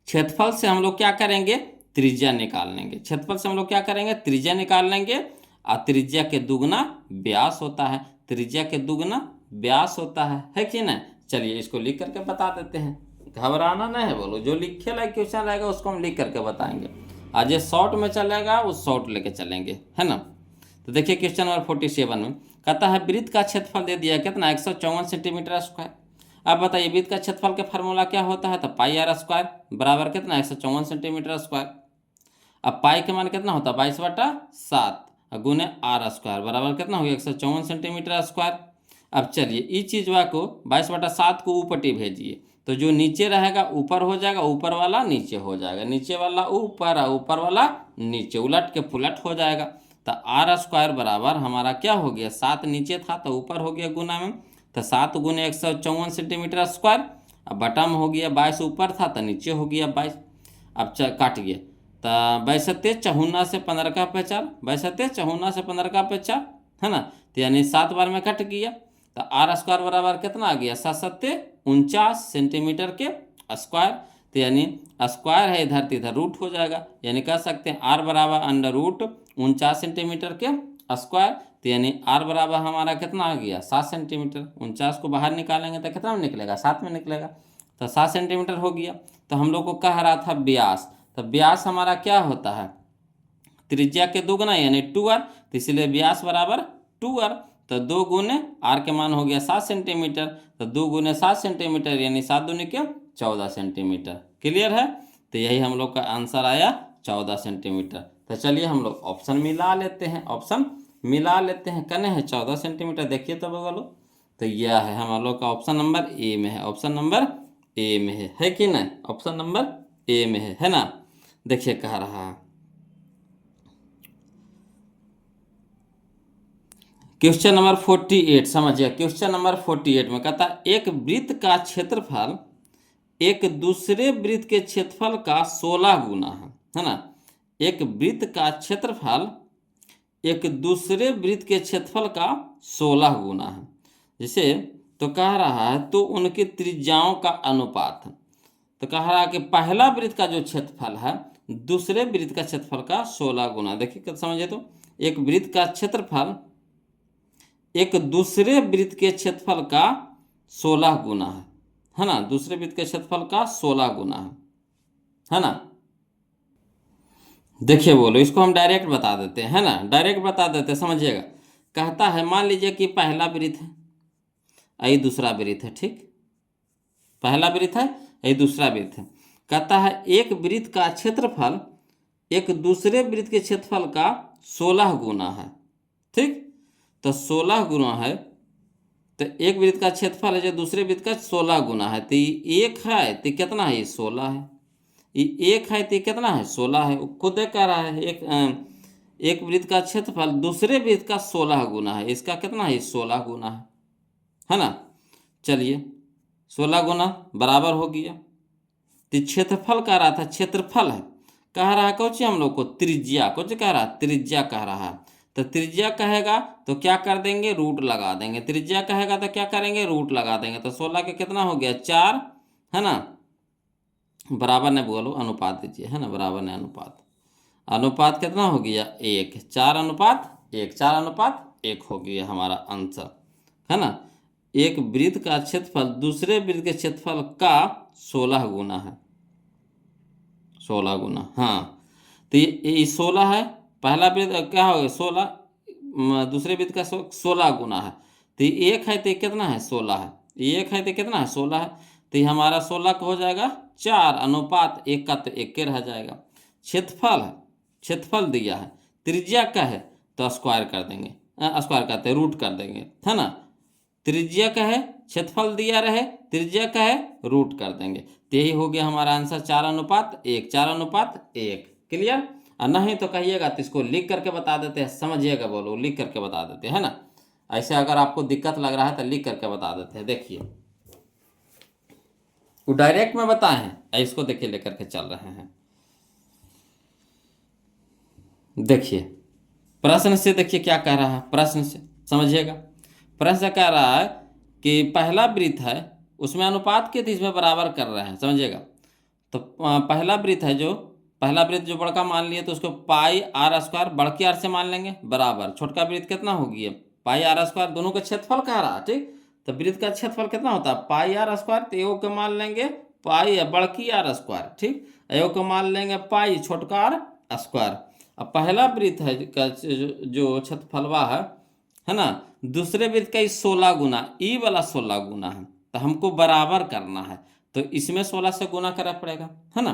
क्षेत्रफल से हम लोग क्या करेंगे, त्रिज्या निकाल लेंगे। क्षेत्रफल से हम लोग क्या करेंगे, त्रिज्या निकाल लेंगे, और त्रिज्या के दुगना व्यास होता है, त्रिज्या के दुगना व्यास होता है कि ना। चलिए इसको लिख करके बता देते हैं, घबराना नहीं है बोलो, जो लिखे लायक क्वेश्चन रहेगा उसको हम लिख करके बताएंगे। आज ये शॉर्ट में चलेगा उस शॉर्ट लेके चलेंगे, है ना। तो देखिए क्वेश्चन नंबर 47 में कहता है वृत्त का क्षेत्रफल दे दिया कितना 154 सेंटीमीटर स्क्वायर। अब बताइए वृत्त का क्षेत्रफल का फार्मूला क्या होता है, तो पाई आर स्क्वायर बराबर कितना 154 सेंटीमीटर स्क्वायर। अब पाई के मान कितना होता है 22/7 गुने आर स्क्वायर बराबर कितना हो गया 154 सेंटीमीटर स्क्वायर। अब चलिए इस चीज़वा को 22/7 को ऊपटी भेजिए, तो जो नीचे रहेगा ऊपर हो जाएगा, ऊपर वाला नीचे हो जाएगा, नीचे वाला ऊपर और ऊपर वाला नीचे, उलट के पुलट हो जाएगा। तो आर स्क्वायर बराबर हमारा क्या हो गया, 7 नीचे था तो ऊपर हो गया गुना में, तो 7 गुने 154 सेंटीमीटर स्क्वायर। अब बटम हो गया 22 ऊपर था तो नीचे हो गया 22। अब काट गया तो 22 54 से 15 का 4, 22 54 से 15 का 4, है ना। तो यानी 7 बार में कट गया, तो आर स्क्वायर बराबर कितना आ गया 7 49 सेंटीमीटर के स्क्वायर। तो यानी स्क्वायर है इधर तो इधर रूट हो जाएगा, यानी कह सकते हैं आर बराबर अंडर रूट 49 सेंटीमीटर के स्क्वायर। तो यानी आर बराबर हमारा कितना आ गया 7 सेंटीमीटर। 49 को बाहर निकालेंगे तो कितना में निकलेगा 7 में निकलेगा, तो 7 सेंटीमीटर हो गया। तो हम लोग को कह रहा था व्यास, तो व्यास हमारा क्या होता है त्रिज्या के दोगुना यानी 2r, तो इसलिए व्यास बराबर 2r। तो 2 गुने आर के मान हो गया 7 सेंटीमीटर, तो 2 गुने 7 सेंटीमीटर यानी 7 दूनी के 14 सेंटीमीटर। क्लियर है, तो यही हम लोग का आंसर आया 14 सेंटीमीटर। तो चलिए हम लोग ऑप्शन मिला लेते हैं, ऑप्शन मिला लेते हैं, कने है 14 सेंटीमीटर देखिए तो बोलो, तो यह है हम लोग का ऑप्शन नंबर ए में है, ऑप्शन नंबर ए में है कि नहीं, ऑप्शन नंबर ए में है ना। देखिए कह रहा है क्वेश्चन नंबर 48, समझिए क्वेश्चन नंबर 48 में कहता है एक वृत्त का क्षेत्रफल एक दूसरे वृत्त के क्षेत्रफल का 16 गुना है ना। एक वृत्त का क्षेत्रफल एक दूसरे वृत्त के क्षेत्रफल का 16 गुना है, जैसे तो कह रहा है तो उनकी त्रिज्याओं का अनुपात। तो कह रहा है कि पहला वृत्त का जो क्षेत्रफल है दूसरे वृत्त का क्षेत्रफल का 16 गुना। देखिए क्या समझे, तो एक वृत्त का क्षेत्रफल एक दूसरे वृत्त के क्षेत्रफल का 16 गुना है ना, दूसरे वृत्त के क्षेत्रफल का 16 गुना है ना। देखिए बोलो इसको हम डायरेक्ट बता देते हैं, है ना, डायरेक्ट बता देते हैं, समझिएगा। कहता है मान लीजिए कि पहला वृत्त है यही दूसरा वृत्त है, ठीक, पहला वृत्त है यही दूसरा वृत्त है। कहता है एक वृत्त का क्षेत्रफल एक दूसरे वृत्त के क्षेत्रफल का 16 गुना है, ठीक। तो 16 गुना है, तो एक वृत्त का क्षेत्रफल है जो दूसरे वृत्त का 16 गुना है, तो ये एक है तो कितना है, ये 16 है, ये एक है तो कितना है 16 है। खुद कह रहा है एक वृत्त का क्षेत्रफल दूसरे वृत्त का 16 गुना है, इसका कितना है 16 गुना है ना। चलिए 16 गुना बराबर हो गया, तो क्षेत्रफल कह रहा था, क्षेत्रफल है, कह रहा है कुछ हम लोग को त्रिज्या, कुछ कह रहा है त्रिज्या कह रहा है। तो त्रिज्या कहेगा तो क्या कर देंगे रूट लगा देंगे, त्रिज्या कहेगा तो क्या करेंगे रूट लगा देंगे। तो 16 के कितना हो गया 4, है ना, बराबर ने बोलो अनुपात दीजिए, है ना, बराबर ने अनुपात, अनुपात कितना हो गया 1, 4 अनुपात 1, 4 अनुपात 1 हो गया हमारा आंसर, है ना। एक वृत्त का क्षेत्रफल दूसरे वृत्त के क्षेत्रफल का 16 गुना है। 16 गुना, हाँ। तो ये 16 है, पहला वृत्त क्या हो गया 16, दूसरे वृत्त का 16 गुना है। तो ये एक है तो ये कितना है 16 है, ये एक है तो कितना है 16 है। तो ये हमारा 16 का हो जाएगा 4:1 का, तो 1 के रह जाएगा। क्षेत्रफल है, क्षेत्रफल दिया है, त्रिज्या का है तो स्क्वायर कर देंगे, स्क्वायर करते हैं रूट कर देंगे, है ना। त्रिज्या का है, क्षेत्रफल दिया रहे, त्रिज्या का है, रूट कर देंगे। तो यही हो गया हमारा आंसर 4:1, 4:1। क्लियर। और नहीं तो कहिएगा तो इसको लिख करके बता देते हैं, समझिएगा, बोलो लिख करके बता देते हैं ना। ऐसे अगर आपको दिक्कत लग रहा है तो लिख करके बता देते हैं। देखिए वो डायरेक्ट में बताए हैं, इसको देखिए लेकर के चल रहे हैं। देखिए प्रश्न से, देखिए क्या कह रहा है प्रश्न से, समझिएगा। प्रश्न कह रहा है कि पहला वृत्त है, उसमें अनुपात के इसमें बराबर कर रहे हैं, समझिएगा। तो पहला वृत्त है, जो पहला वृत्त जो बड़का मान लिए तो उसको पाई आर स्क्वायर बड़की आर से मान लेंगे बराबर, छोटका वृत्त कितना होगी पाई आर स्क्वायर, दोनों का क्षेत्रफल कह रहा है, ठीक। तो वृत्त का क्षेत्रफल कितना होता है पाई आर स्क्वायर, तो एगो के मान लेंगे पाई बड़की आर स्क्वायर, ठीक। एगो के मान लेंगे पाई छोटका आर स्क्वायर। अब पहला वृत्त है का जो क्षेत्रफलवा है ना, दूसरे वृत्त का 16 गुना, ई वाला 16 गुना है, तो हमको बराबर करना है तो इसमें 16 से गुना करना पड़ेगा, है ना।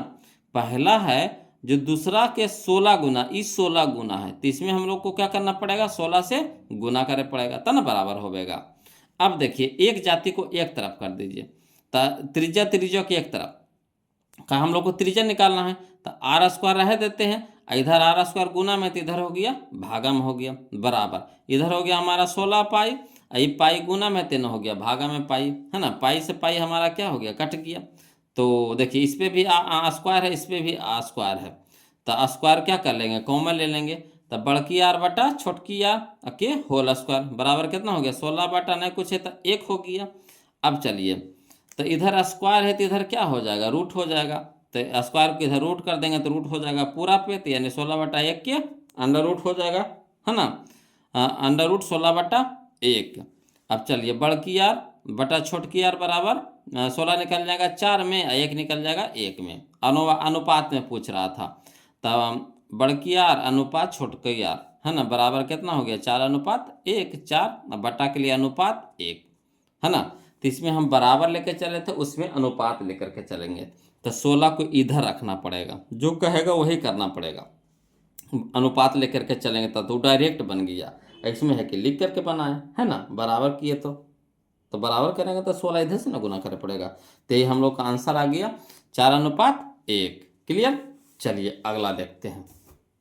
पहला है जो दूसरा के 16 गुना, इस 16 गुना है, तो इसमें हम लोग को क्या करना पड़ेगा 16 से गुना करना पड़ेगा, तब ना बराबर होगा। अब देखिए एक जाति को एक तरफ कर दीजिए, तो त्रिज्या त्रिज्या की एक तरफ का हम लोग को त्रिज्या निकालना है, तो आर स्क्वायर रह देते हैं, इधर आर स्क्वायर गुना में, तो इधर हो गया भागा में हो गया बराबर, इधर हो गया हमारा 16 पाई, ये पाई गुना में 3 हो गया भागा में पाई, है ना। पाई से पाई हमारा क्या हो गया कट गया। तो देखिए इस पर भी स्क्वायर है, इस पर भी स्क्वायर है, तो स्क्वायर क्या कर लेंगे कॉमन ले लेंगे, तो बड़की आर बटा छोटकी आर के होल स्क्वायर बराबर कितना हो गया 16 बटा नहीं कुछ है तो 1 हो गया। अब चलिए तो इधर स्क्वायर है तो इधर क्या हो जाएगा रूट हो जाएगा, तो स्क्वायर को इधर रूट कर देंगे तो रूट हो जाएगा पूरा पे, तो यानी 16/1 के अंडर रूट हो जाएगा, है ना। Under root 16/1। अब चलिए बड़की आर बटा छोटकी आर बराबर 16 निकल जाएगा 4 में, 1 निकल जाएगा 1 में, अनुपात में पूछ रहा था। तब बड़की आर अनुपात छोटकी आर, है ना, बराबर कितना हो गया 4:1, 4 बटा के लिए अनुपात 1, है ना। तो इसमें हम बराबर लेकर चले थे, उसमें अनुपात लेकर के चलेंगे, तो 16 को इधर रखना पड़ेगा, जो कहेगा वही करना पड़ेगा। अनुपात लेकर के चलेंगे तो डायरेक्ट बन गया, इसमें है कि लिख करके बनाए, है ना, बराबर किए तो बराबर करेंगे तो 16 इधर से ना गुना करना पड़ेगा, तो ये हम लोग का आंसर आ गया 4:1। क्लियर। चलिए अगला देखते हैं,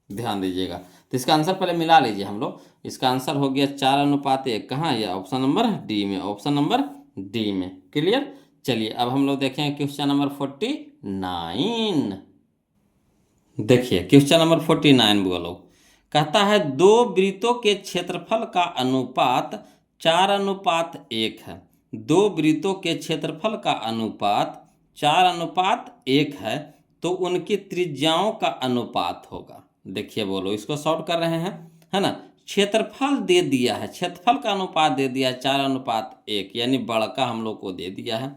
ध्यान दीजिएगा। तो इसका आंसर पहले मिला लीजिए हम लोग, इसका आंसर हो गया 4:1, कहाँ है ऑप्शन नंबर डी में, ऑप्शन नंबर डी में। क्लियर। चलिए अब हम लोग देखेंगे क्वेश्चन नंबर 49। देखिए क्वेश्चन नंबर 49 बोलो, कहता है दो वृत्तों के क्षेत्रफल का अनुपात 4:1 है। दो वृत्तों के क्षेत्रफल का अनुपात 4:1 है, तो उनकी त्रिज्याओं का अनुपात होगा। देखिए बोलो, इसको सॉल्व कर रहे हैं, है ना। क्षेत्रफल दे दिया है, क्षेत्रफल का अनुपात दे दिया है 4:1, यानी बड़का हम लोग को दे दिया है।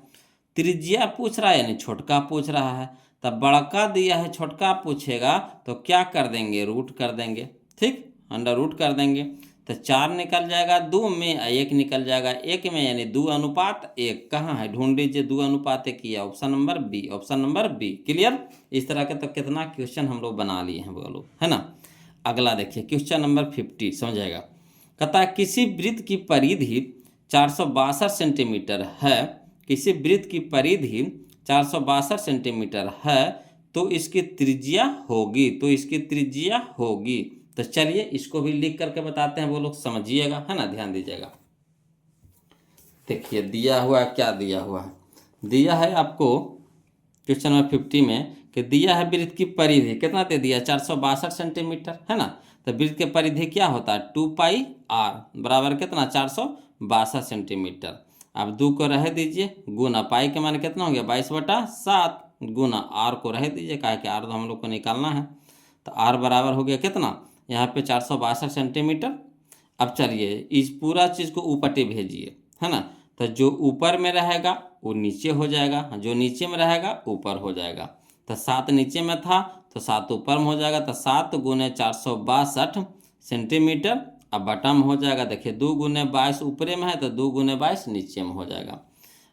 त्रिज्या पूछ रहा है यानी छोटका पूछ रहा है, तब बड़का दिया है छोटका पूछेगा तो क्या कर देंगे रूट कर देंगे, ठीक, अंडर रूट कर देंगे, तो 4 निकल जाएगा 2 में, 1 निकल जाएगा 1 में, यानी 2:1 कहाँ है ढूंढ लीजिए, 2:1 किया option number B, option number B. Clear. इस तरह के तो कितना क्वेश्चन हम लोग बना लिए हैं बोलो, है ना। अगला देखिए क्वेश्चन नंबर 50, समझाएगा। कहता है किसी वृत्त की परिधि 462 सेंटीमीटर है, किसी वृत्त की परिधि 462 सेंटीमीटर है, तो इसकी त्रिज्या होगी, तो इसकी त्रिज्या होगी। तो चलिए इसको भी लिख करके बताते हैं, वो लोग समझिएगा, है ना, ध्यान दीजिएगा। देखिए दिया हुआ है, क्या दिया हुआ है, दिया है आपको क्वेश्चन नंबर 50 में कि दिया है वृत्त की परिधि कितना दे दिया 462 सेंटीमीटर, है ना। तो वृत्त की परिधि क्या होता है 2πr बराबर कितना 462 सेंटीमीटर। अब 2 को रह दीजिए, गुना पाई के मान कितना हो गया 22/7, गुना आर को रह दीजिए, काहे कि आर तो हम लोग को निकालना है, तो आर बराबर हो गया कितना यहाँ पे 462 सेंटीमीटर। अब चलिए इस पूरा चीज़ को ऊपटे भेजिए, है ना, तो जो ऊपर में रहेगा वो नीचे हो जाएगा, जो नीचे में रहेगा ऊपर हो जाएगा। तो 7 नीचे में था तो 7 ऊपर में हो जाएगा, तो 7 गुने 462 सेंटीमीटर। अब बटा में हो जाएगा, देखिए 2 गुने 22 ऊपरे में है तो 2 गुने 22 नीचे में हो जाएगा।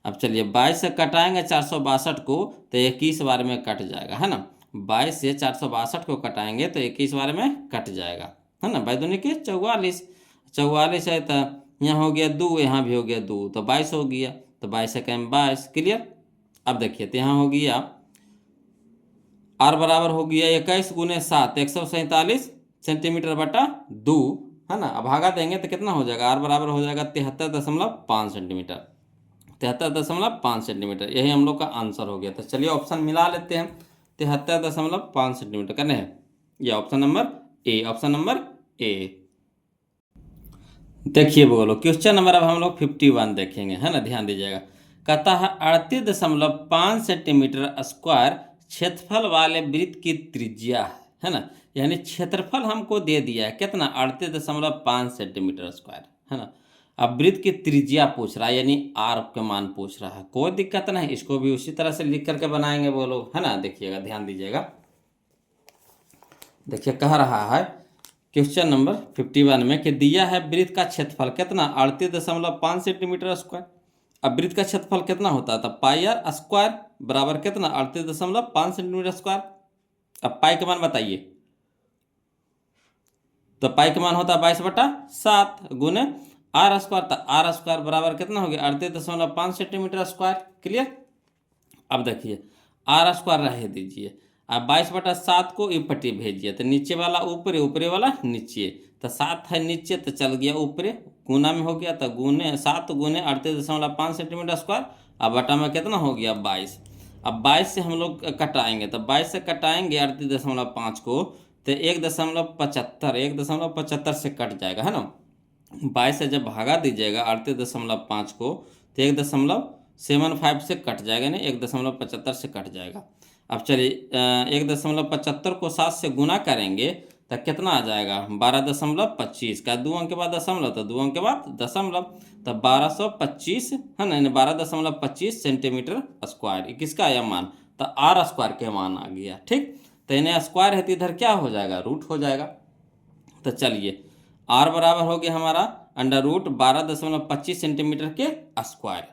अब चलिए 22 से कटाएंगे 462 को तो 21 बार में कट जाएगा, है ना। 22 से 462 को कटाएंगे तो 21 बार में कट जाएगा, है ना। 22 दूनी के 44, 44 है तो यहाँ हो गया 2, यहाँ भी हो गया 2, तो 22 हो गया। तो 22 से कम 22, क्लियर। अब देखिए तो यहाँ हो गया आर बराबर हो गया 21 गुने 7, 147 सेंटीमीटर बटा 2, है ना। अब भागा देंगे तो कितना हो जाएगा, आर बराबर हो जाएगा 73.5 सेंटीमीटर, 73.5 सेंटीमीटर। यही हम लोग का आंसर हो गया। तो चलिए ऑप्शन मिला लेते हैं, 73.5 सेंटीमीटर करने हैं। यह option number A, option number A. देखिए बोलो क्वेश्चन नंबर अब हम लोग 51 देखेंगे, है ना, ध्यान दीजिएगा। कहता है 38.5 सेंटीमीटर स्क्वायर क्षेत्रफल वाले वृत्त की त्रिज्या है ना। यानी क्षेत्रफल हमको दे दिया है कितना, 38.5 सेंटीमीटर स्क्वायर, है ना। अब वृत्त की त्रिज्या पूछ रहा है, यानी आर के मान पूछ रहा है। कोई दिक्कत नहीं, इसको भी उसी तरह से लिख करके बनाएंगे वो लोग, है ना। देखिएगा, ध्यान दीजिएगा। देखिए कह रहा है क्वेश्चन नंबर 51 में कि दिया है वृत्त का क्षेत्रफल कितना, 38.5 सेंटीमीटर स्क्वायर। अब वृत्त का क्षेत्रफल कितना होता है, तो पाई आर स्क्वायर बराबर कितना, 38.5 सेंटीमीटर स्क्वायर। अब पाई का मान बताइए, तो पाई का मान होता है 22/7 गुने आर स्क्वायर, तो आर स्क्वायर बराबर कितना हो गया, 38.5 सेंटीमीटर स्क्वायर, क्लियर। अब देखिए आर स्क्वायर रह दीजिए, अब 22/7 को ई पट्टी भेजिए, तो नीचे वाला ऊपरे, ऊपरे वाला नीचे, तो 7 है नीचे तो चल गया ऊपरे, गुना में हो गया, तो गुने 7 गुने 38.5 सेंटीमीटर स्क्वायर। अब बटा में कितना हो गया 22। अब 22 से हम लोग कटाएंगे, तो 22 से कटाएंगे 38.5 को तो 1.75, 1.75 से कट जाएगा, है ना। 22 से जब भागा दीजिएगा 38.5 को तो 1.75 से कट जाएगा, नहीं 1.75 से कट जाएगा। अब चलिए 1.75 को 7 से गुना करेंगे तो कितना आ जाएगा, 12.25 का 2 अंक के बाद दशमलव, तो 2 अंक के बाद दशमलव, तो 1225, है ना, 12.25 सेंटीमीटर स्क्वायर। किसका आया मान, तो आर स्क्वायर के मान आ गया, ठीक। तो इन्हें स्क्वायर है तो इधर क्या हो जाएगा, रूट हो जाएगा। तो चलिए आर बराबर हो गया हमारा √12.25 सेंटीमीटर के स्क्वायर।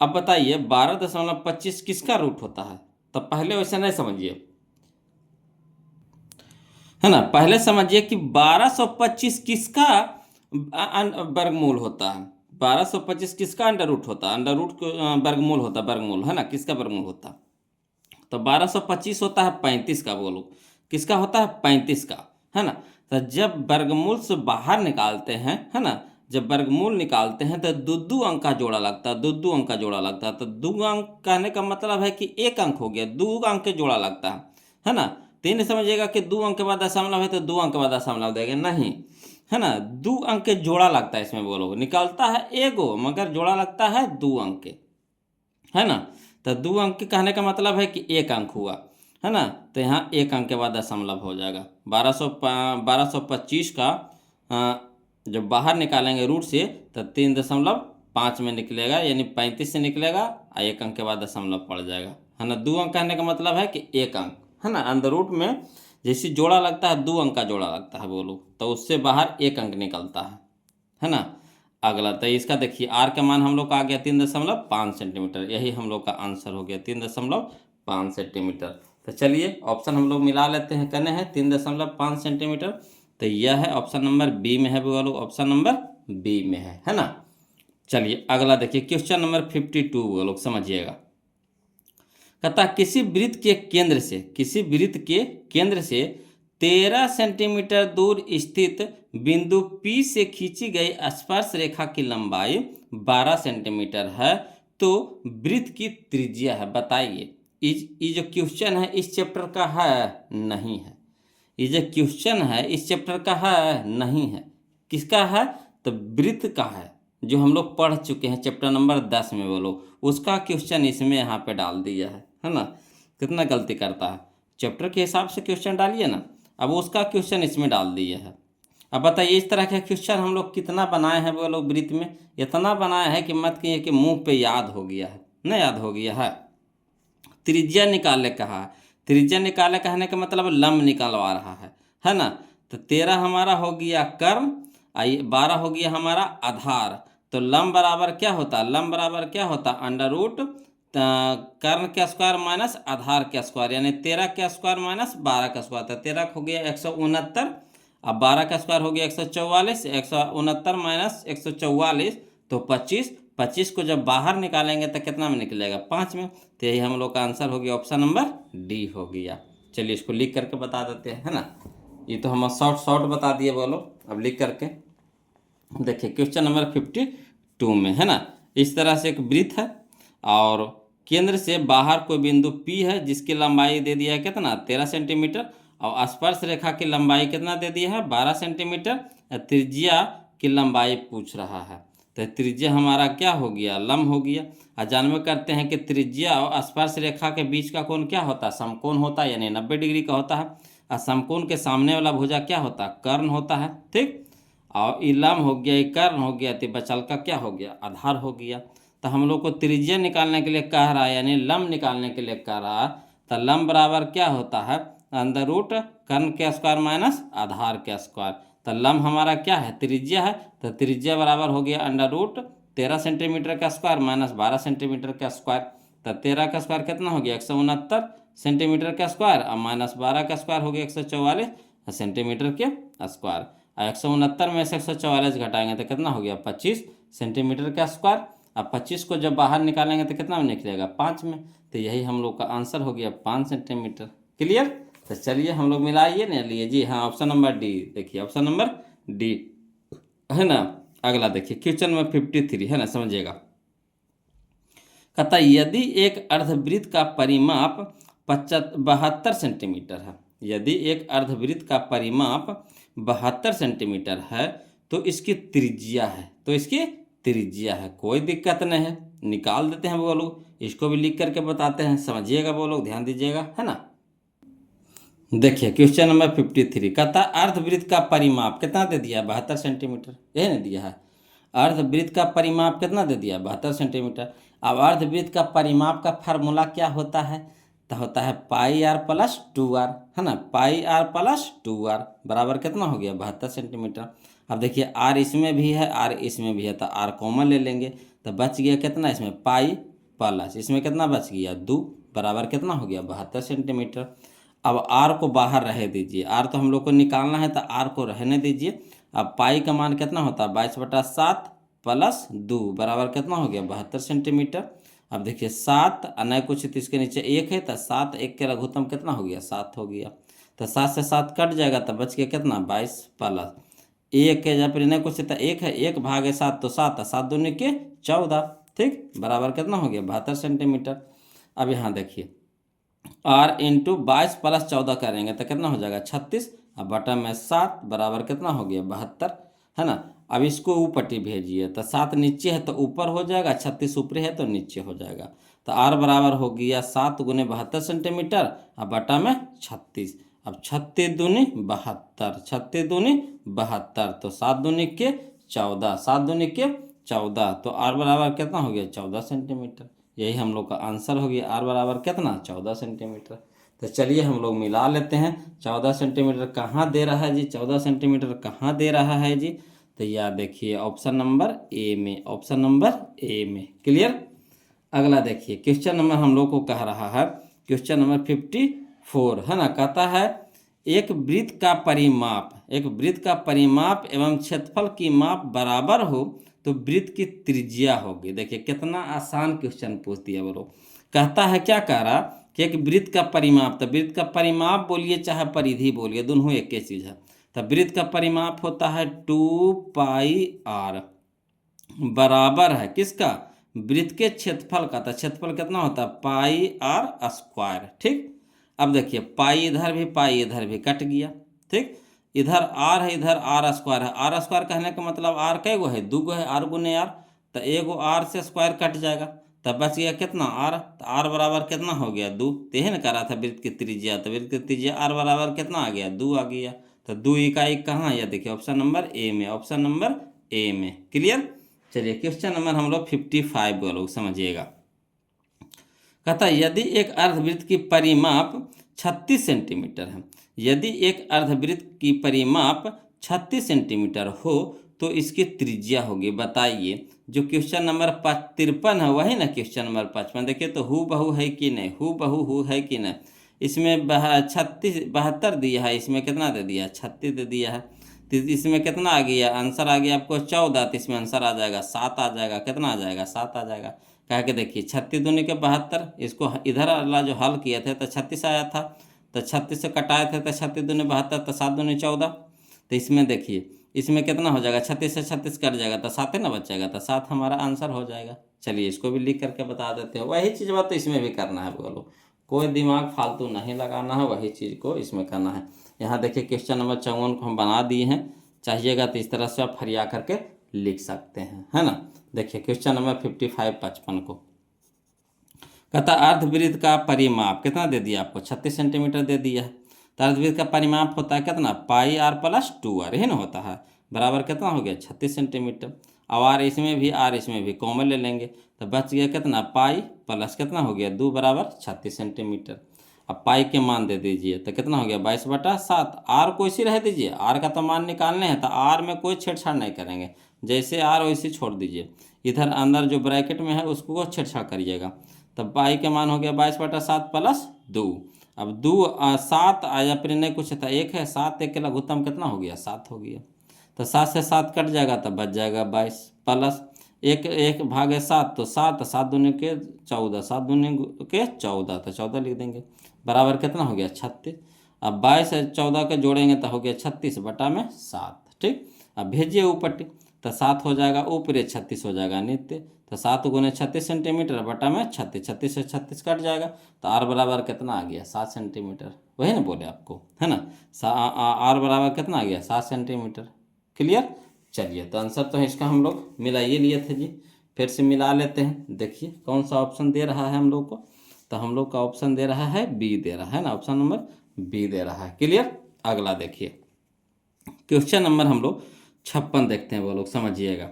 अब बताइए 12.25 किसका रूट होता है, तो पहले वैसे नहीं समझिए, है ना। पहले समझिए कि 1225 किसका वर्गमूल होता है, 1225 किसका अंडर रूट होता है, अंडर रूट वर्गमूल होता है, वर्गमूल, है ना, किसका वर्गमूल होता है, तो 1225 होता है 35 का, बोलो किसका होता है 35 का, है ना। तो जब वर्गमूल से बाहर निकालते हैं, है ना, जब वर्गमूल निकालते हैं तो दो अंक का जोड़ा लगता है, दो अंक का जोड़ा लगता है। तो 2 अंक कहने का मतलब है कि 1 अंक हो गया, 2 अंक के जोड़ा लगता है ना। तो नहीं समझिएगा कि 2 अंक के बाद दशमलव है तो 2 अंक के बाद दशमलव देंगे, नहीं, है ना। 2 अंक के जोड़ा लगता है, इसमें बोलो निकलता है एगो मगर जोड़ा लगता है 2 अंक के, है ना। तो 2 अंक के कहने का मतलब है कि 1 अंक हुआ, है ना। तो यहाँ 1 अंक के बाद दशमलव हो जाएगा। 1225 का जब बाहर निकालेंगे रूट से तो 3.5 में निकलेगा, यानी 35 से निकलेगा और 1 अंक के बाद दशमलव पड़ जाएगा, है ना। 2 अंक कहने का मतलब है कि 1 अंक, है ना। अंदर रूट में जैसे जोड़ा लगता है 2 अंक का जोड़ा लगता है बोलो, तो उससे बाहर 1 अंक निकलता है ना। अगला तो इसका देखिए आर का मान हम लोग का आ गया 3.5 सेंटीमीटर, यही हम लोग का आंसर हो गया 3.5 सेंटीमीटर। तो चलिए ऑप्शन हम लोग मिला लेते हैं, कहने हैं 3.5 सेंटीमीटर, तो यह है ऑप्शन नंबर बी में है, वो लोग ऑप्शन नंबर बी में है ना। चलिए अगला देखिए क्वेश्चन नंबर 52, वो लोग समझिएगा। कहता किसी वृत्त के केंद्र से, किसी वृत्त के केंद्र से 13 सेंटीमीटर दूर स्थित बिंदु P से खींची गई स्पर्श रेखा की लंबाई 12 सेंटीमीटर है, तो वृत्त की त्रिज्या है, बताइए। ये जो क्वेश्चन है इस चैप्टर का है नहीं है, ये जो क्वेश्चन है इस चैप्टर का है नहीं है, किसका है, तो वृत्त का है, जो हम लोग पढ़ चुके हैं चैप्टर नंबर 10 में, बोलो उसका क्वेश्चन इसमें यहाँ पे डाल दिया है ना। कितना गलती करता है, चैप्टर के हिसाब से क्वेश्चन डालिए ना, अब उसका क्वेश्चन इसमें डाल दिया है। अब बताइए इस तरह के क्वेश्चन हम लोग कितना बनाए हैं वो लोग वृत्त में? इतना बनाया है कि मत कहिए कि मुंह पे याद हो गया है, नहीं याद हो गया है। त्रिज्या निकालने कहा है, त्रिज्या निकालने कहने का मतलब लंब निकालवा रहा है ना। तो 13 हमारा हो गया कर्ण, 12 हो गया हमारा आधार। तो लंब बराबर क्या होता है? लंब बराबर क्या होता है? अंडर रूट कर्ण के स्क्वायर माइनस आधार के स्क्वायर, यानी 13 के स्क्वायर माइनस 12 का स्क्वायर। तो 13 हो गया 169, अब 12 का स्क्वायर हो गया 144, 169 माइनस 144 तो 25। 25 को जब बाहर निकालेंगे तो कितना में निकलेगा? 5 में। तो यही हम लोग का आंसर हो गया, ऑप्शन नंबर डी हो गया। चलिए इसको लिख करके बता देते हैं, है ना। ये तो हम शॉर्ट शॉर्ट बता दिए बोलो, अब लिख करके देखिए क्वेश्चन नंबर 52 में, है ना। इस तरह से एक वृत्त है और केंद्र से बाहर कोई बिंदु P है जिसकी लंबाई दे दिया है कितना? 13 सेंटीमीटर, और स्पर्श रेखा की लंबाई कितना दे दिया है? 12 सेंटीमीटर। त्रिज्या की लंबाई पूछ रहा है, तो त्रिज्या हमारा क्या हो गया? लंब हो गया। और जानवे करते हैं कि त्रिज्या और स्पर्श रेखा के बीच का कोण क्या होता है? समकोण होता है, यानी 90 डिग्री का होता है। और समकोण के सामने वाला भुजा क्या होता है? कर्ण होता है, ठीक। और ये लंब हो गया, ये कर्ण हो गया, तो बचल का क्या हो गया? आधार हो गया। तो हम लोग को त्रिज्या निकालने के लिए कह रहा है, यानी लंब निकालने के लिए कह रहा है। तो लंब बराबर क्या होता है? अंडर रूट कर्ण के स्क्वायर माइनस आधार के स्क्वायर। तो लंब हमारा क्या है? त्रिज्या है। तो त्रिज्या बराबर हो गया अंडर रूट 13 सेंटीमीटर का स्क्वायर माइनस 12 सेंटीमीटर का स्क्वायर। तो 13 का स्क्वायर कितना हो गया? 169 सेंटीमीटर का स्क्वायर, और माइनस 12 का स्क्वायर हो गया 144 सेंटीमीटर के स्क्वायर। 169 में से 144 घटाएंगे तो कितना हो गया? 25 सेंटीमीटर का स्क्वायर। अब 25 को जब बाहर निकालेंगे तो कितना में निकलेगा? 5 में। तो यही हम लोग का आंसर हो गया 5 सेंटीमीटर। क्लियर? तो चलिए हम लोग मिलाइए ना लिए जी। हाँ, ऑप्शन नंबर डी, देखिए ऑप्शन नंबर डी, है ना। अगला देखिए क्वेश्चन नंबर 53, है ना, समझिएगा। कहता यदि एक अर्धवृत्त का परिमाप 72 सेंटीमीटर है, यदि एक अर्धवृत्त का परिमाप 72 सेंटीमीटर है तो इसकी त्रिज्या है, तो इसकी त्रिज्या है। कोई दिक्कत नहीं है, निकाल देते हैं वो लोग। इसको भी लिख करके बताते हैं, समझिएगा वो लोग, ध्यान दीजिएगा, है ना। देखिए क्वेश्चन नंबर 53 कहता अर्धवृत्त का परिमाप कितना दे दिया? 72 सेंटीमीटर, यही नहीं दिया है। अर्धवृत्त का परिमाप कितना दे दिया? 72 सेंटीमीटर। अब अर्धवृत्त का परिमाप का फार्मूला क्या होता है? तो होता है पाई आर प्लस 2r, है ना। पाई आर प्लस 2r बराबर कितना हो गया? 72 सेंटीमीटर। अब देखिए आर इसमें भी है, आर इसमें भी है, तो आर कॉमन ले लेंगे तो बच गया कितना? इसमें पाई प्लस इसमें कितना बच गया? 2 बराबर कितना हो गया? 72 सेंटीमीटर। अब आर को बाहर रह दीजिए, आर तो हम लोग को निकालना है तो आर को रहने दीजिए। अब पाई का मान कितना होता है? 22/7 प्लस 2 बराबर कितना हो गया? 72 सेंटीमीटर। अब देखिए 7 अनय कुछ तो इसके नीचे 1 है, तो 7 1 के लघुत्तम कितना हो गया? 7 हो गया। तो 7 से 7 कट जाएगा तो बच गया कितना? 22 प्लस 1 के जब नहीं कुछ तो 1 है, 1/7 तो 7, 7 दूनी के 14, ठीक, बराबर कितना हो गया? 72 सेंटीमीटर। अब यहाँ देखिए आर इंटू 22 प्लस 14 करेंगे तो कितना हो जाएगा? 36, अब बटा में 7 बराबर कितना हो गया? 72, है ना। अब इसको ऊपटी भेजिए तो 7 नीचे है तो ऊपर हो जाएगा, 36 ऊपर है तो नीचे हो जाएगा। तो आर बराबर हो गया 7 गुने 72 सेंटीमीटर, अब बटा में 36। अब 36 दूनी 72, 36 दूनी 72, तो 7 दूनी के 14, 7 दूनी के 14, तो आर बराबर कितना हो गया? 14 सेंटीमीटर। यही हम लोग का आंसर हो गया, आर बराबर कितना? 14 सेंटीमीटर। तो चलिए हम लोग मिला लेते हैं। 14 सेंटीमीटर कहाँ दे रहा है जी? 14 सेंटीमीटर कहाँ दे रहा है जी? तो यह देखिए ऑप्शन नंबर ए में, ऑप्शन नंबर ए में। क्लियर? अगला देखिए क्वेश्चन नंबर हम लोग को कह रहा है, क्वेश्चन नंबर 54, है ना। कहता है एक वृत्त का परिमाप, एक वृत्त का परिमाप एवं क्षेत्रफल की माप बराबर हो तो वृत्त की त्रिज्या होगी। देखिए कितना आसान क्वेश्चन पूछ दिया वो लोग। कहता है क्या कह रहा कि एक वृत्त का परिमाप, तो वृत्त का परिमाप बोलिए चाहे परिधि बोलिए, दोनों एक ही चीज़ है। तो वृत्त का परिमाप होता है 2πr बराबर है किसका? वृत्त के क्षेत्रफल का। तो क्षेत्रफल कितना होता है? πr², ठीक। अब देखिए पाई इधर भी पाई इधर भी कट गया, ठीक। इधर आर है, इधर r² है। r² कहने का मतलब आर कै गो है? 2 गो है, आर गुने आर। तो एगो आर से स्क्वायर कट जाएगा, तब बच गया कितना? आर। तो आर बराबर कितना हो गया? 2। तो यही ना कह रहा था वृत्त की त्रिज्या, तो वृत्त की त्रिज्या आर बराबर कितना आ गया? 2 आ गया। तो 2 इकाई कहाँ है, देखिए ऑप्शन नंबर ए में, ऑप्शन नंबर ए में। क्लियर। चलिए क्वेश्चन नंबर हम लोग 55 वो लोग समझिएगा। कहता है यदि एक अर्धवृत्त की परिमाप 36 सेंटीमीटर है, यदि एक अर्धवृत्त की परिमाप 36 सेंटीमीटर हो तो इसकी त्रिज्या होगी, बताइए। जो क्वेश्चन नंबर 53 है वही ना क्वेश्चन नंबर 55। देखिए तो हु बहू है कि नहीं, हु बहू है कि नहीं। इसमें 72 दिया है, इसमें कितना दे दिया, 36 दे दिया है। तो इसमें कितना आ गया, आंसर आ गया आपको 14। तो इसमें आंसर आ जाएगा 7 आ जाएगा। कितना आ जाएगा, 7 आ जाएगा। कह के देखिए 36 दूनी के 72, इसको इधर वाला जो हल किए थे तो 36 आया था, तो 36 से कटाए थे तो 36 दूनी 72, तो 7 दूनी 14। तो इसमें देखिए इसमें कितना हो जाएगा, 36 से 36 कट जाएगा तो 7 ना बचेगा, तो 7 हमारा आंसर हो जाएगा। चलिए इसको भी लिख करके बता देते हैं। वही चीज़ बात तो इसमें भी करना है, बोलो कोई दिमाग फालतू नहीं लगाना है, वही चीज़ को इसमें करना है। यहाँ देखिए क्वेश्चन नंबर 54 को हम बना दिए हैं, चाहिएगा तो इस तरह से आप फरिया करके लिख सकते हैं, है ना। देखिए क्वेश्चन नंबर 55 को कहता अर्धवृत्त का परिमाप कितना दे दिया आपको, 36 सेंटीमीटर दे दिया है। तो अर्धवृत्त का परिमाप होता है कितना, पाई आर प्लस 2r, ही ना होता है, बराबर कितना हो गया 36 सेंटीमीटर। अब आर इसमें भी आर इसमें भी कॉमन ले लेंगे तो बच गया कितना, पाई प्लस कितना हो गया 2 बराबर 36 सेंटीमीटर। अब पाई के मान दे दीजिए तो कितना हो गया 22/7। आर को इसी रह दीजिए, आर का तो मान निकालने हैं तो आर में कोई छेड़छाड़ नहीं करेंगे, जैसे आर वैसे छोड़ दीजिए। इधर अंदर जो ब्रैकेट में है उसको छेड़छाड़ करिएगा। तब पाई के मान हो गया 22/7 प्लस 2। अब 2 7 आया फिर नहीं कुछ था, 1 है, 7 1 के लघुत्तम कितना हो गया 7 हो गया। तो 7 से 7 कट जाएगा तब बच जाएगा 22 प्लस 1 भागे 7, तो 7 7 दूनी के 14, 7 दूनी के 14, तो 14 लिख देंगे, बराबर कितना हो गया 36। अब 22 से 14 के जोड़ेंगे तो हो गया 36/7। ठीक, अब भेजिए ऊपर, तो 7 हो जाएगा ऊपर, 36 हो जाएगा नीचे। तो 7 गुने 36 सेंटीमीटर बटा में 36, 36 से 36 कट जाएगा तो आर बराबर कितना आ गया 7 सेंटीमीटर। वही ना बोले आपको, है ना, आर बराबर कितना आ गया 7 सेंटीमीटर। क्लियर। चलिए तो आंसर तो इसका हम लोग मिला ये लिए थे जी, फिर से मिला लेते हैं। देखिए कौन सा ऑप्शन दे रहा है हम लोग को, तो हम लोग का ऑप्शन दे रहा है बी दे रहा है ना, ऑप्शन नंबर बी दे रहा है। क्लियर। अगला देखिए क्वेश्चन नंबर हम लोग 56 देखते हैं, वो लोग समझिएगा।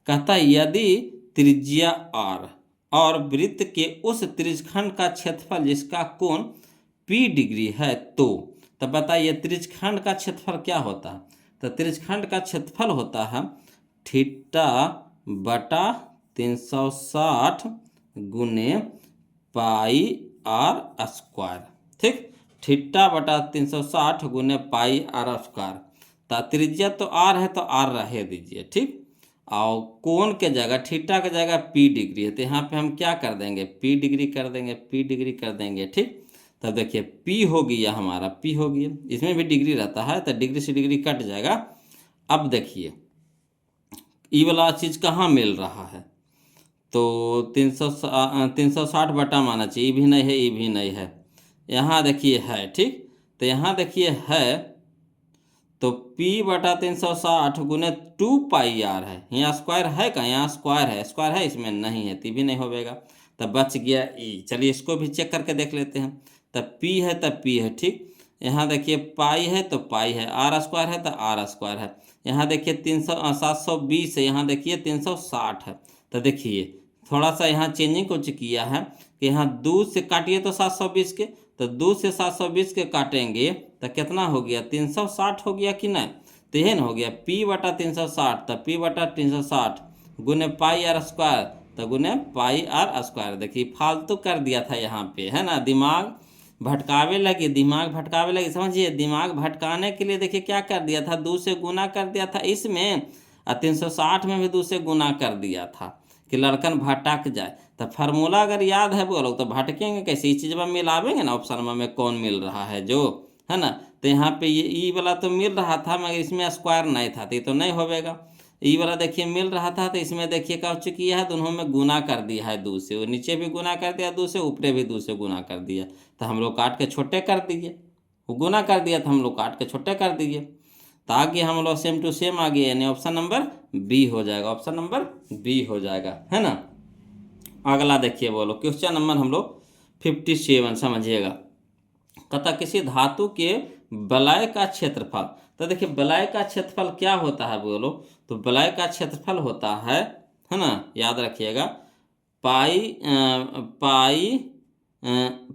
कहता है यदि त्रिज्या r और वृत्त के उस त्रिज्यखंड का क्षेत्रफल जिसका कोण p डिग्री है तो बताइए त्रिज्यखंड का क्षेत्रफल क्या होता है। तो त्रिज्यखंड का क्षेत्रफल होता है थीटा बटा 360 गुने पाई r स्क्वायर। ठीक, थीटा बटा 360 गुने पाई r स्क्वायर। तो त्रिज्या तो r है तो r रहे दीजिए। ठीक, और कोण के जगह थीटा के जगह p डिग्री है, तो यहाँ पे हम क्या कर देंगे p डिग्री कर देंगे, p डिग्री कर देंगे। ठीक, तब देखिए p हो गया हमारा, p हो गया, इसमें भी डिग्री रहता है तो डिग्री से डिग्री कट जाएगा। अब देखिए ये वाला चीज़ कहाँ मिल रहा है, तो 360 बटा माना चाहिए, ये भी नहीं है ये भी नहीं है, यहाँ देखिए है। ठीक, तो यहाँ देखिए है तो p बटा 360 गुने 2 पाई r है, यहाँ स्क्वायर है का, यहाँ स्क्वायर है इसमें नहीं है, तो भी नहीं होगा, तब बच गया e। चलिए इसको भी चेक करके देख लेते हैं। तब p है तब p है। ठीक, यहाँ देखिए पाई है तो पाई है, r स्क्वायर है तो r स्क्वायर है। यहाँ देखिए 720 है, यहाँ देखिए 360 है। तो देखिए थोड़ा सा यहाँ चेंजिंग कुछ किया है कि यहाँ 2 से काटिए तो 720 के, तो 2 से 720 के काटेंगे तो कितना हो गया 360 हो गया कि नहीं, तो यह हो गया p बटा 360, तो p बटा 360 गुने पाई r स्क्वायर, तो गुने पाई r स्क्वायर। देखिए फालतू कर दिया था यहाँ पे, है ना, दिमाग भटकावे लगी, समझिए दिमाग भटकाने के लिए देखिए क्या कर दिया था, 2 से गुना कर दिया था इसमें, और 360 में भी 2 से गुना कर दिया था कि लड़कन भटक जाए। तो फार्मूला अगर याद है वो लोग तो भटकेंगे कैसे, इस चीज़ में मिलावेंगे ना, ऑप्शन में कौन मिल रहा है जो, है ना। तो यहाँ पे ये ई वाला तो मिल रहा था मगर इसमें स्क्वायर नहीं था, तो ये तो नहीं होगा। ई वाला देखिए मिल रहा था तो इसमें देखिए क्या चुकी है, दोनों में गुना कर दिया है 2 से, वो नीचे भी गुना कर दिया 2 से, ऊपरे भी 2 से गुना कर दिया, तो हम लोग काट के छोटे कर दिए, वो गुना कर दिया तो हम लोग काट के छोटे कर दिए, तो आगे हम लोग सेम टू सेम आ गए, यानी ऑप्शन नंबर बी हो जाएगा, ऑप्शन नंबर बी हो जाएगा, है ना। अगला देखिए बोलो क्वेश्चन नंबर हम लोग 57 समझिएगा। कहता किसी धातु के वलय का क्षेत्रफल। तो देखिए वलय का क्षेत्रफल क्या होता है बोलो, तो वलय का क्षेत्रफल होता है ना, याद रखिएगा, पाई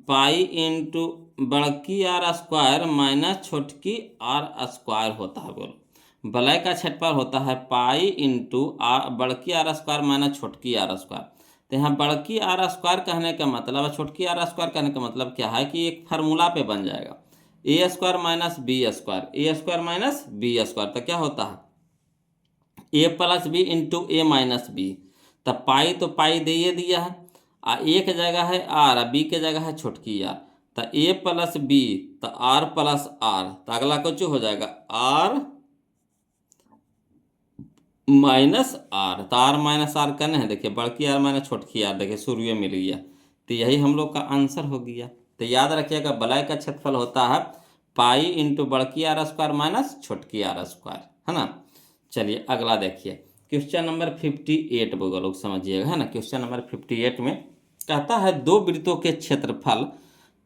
पाई इंटू बड़की आर स्क्वायर माइनस छोटकी आर स्क्वायर होता है बोलो। वलय का क्षेत्रफल होता है पाई इंटू बड़की आर स्क्वायर माइनस छोटकी आर स्क्वायर। तो यहाँ बड़की आर स्क्वायर कहने का मतलब, छोटकी आर स्क्वायर कहने का मतलब क्या है कि एक फार्मूला पे बन जाएगा, ए स्क्वायर माइनस बी स्क्वायर, ए स्क्वायर माइनस बी स्क्वायर। तो क्या होता है ए प्लस बी इंटू ए माइनस बी। तब पाई तो पाई दे दिया है, एक जगह है आर, बी के जगह है छोटकी आर। तो ए प्लस बी तो आर प्लस आर, तो अगला कुछ हो जाएगा आर माइनस आर। तो आर माइनस आर करने हैं, देखिए बड़की आर माइनस छोटकी आर, देखिए शुरू मिल गया। तो यही हम लोग का आंसर हो गया। तो याद रखिएगा वलय का क्षेत्रफल होता है पाई इंटू बड़की आर स्क्वायर माइनस छोटकी आर स्क्वायर, है ना। चलिए अगला देखिए क्वेश्चन नंबर 58 वो लोग समझिएगा, है ना। क्वेश्चन नंबर 58 में कहता है दो वृत्तों के क्षेत्रफल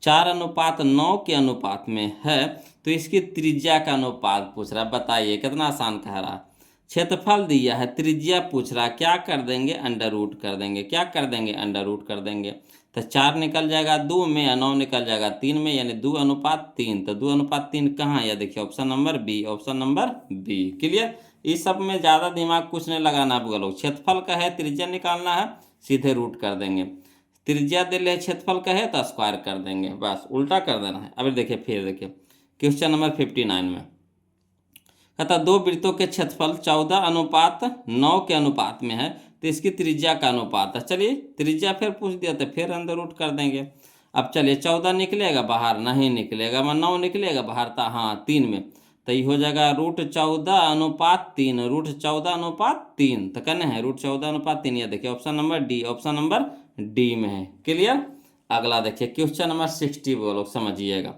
4:9 के अनुपात में है, तो इसकी त्रिज्या का अनुपात पूछ रहा है। बताइए कितना आसान कह रहा है। क्षेत्रफल दिया है, त्रिज्या पूछ रहा है, क्या कर देंगे अंडर रूट कर देंगे, क्या कर देंगे अंडर रूट कर देंगे। तो 4 निकल जाएगा 2 में, 9 निकल जाएगा 3 में, यानी 2:3। तो 2:3 कहाँ है, देखिए option number B, option number B. Clear. इस सब में ज़्यादा दिमाग कुछ नहीं लगाना है लोग। क्षेत्रफल का है, त्रिज्या निकालना है, सीधे रूट कर देंगे। त्रिज्या दे ले, क्षेत्रफल का है तो स्क्वायर कर देंगे, बस उल्टा कर देना है। अभी देखिए फिर देखिए क्वेश्चन नंबर 59 में कहता दो वृत्तों के क्षेत्रफल 14:9 के अनुपात में है, तो इसकी त्रिज्या का अनुपात है। चलिए त्रिज्या फिर पूछ दिया तो फिर अंदर रूट कर देंगे। अब चलिए 14 निकलेगा बाहर, नहीं निकलेगा, 9 निकलेगा बाहर था, हाँ 3 में, तो ये हो जाएगा √14:3, √14:3। तो कहने हैं √14:3, ये देखिए option number D, option number D में है। क्लियर। अगला देखिए क्वेश्चन नंबर 60 वो लोग समझिएगा।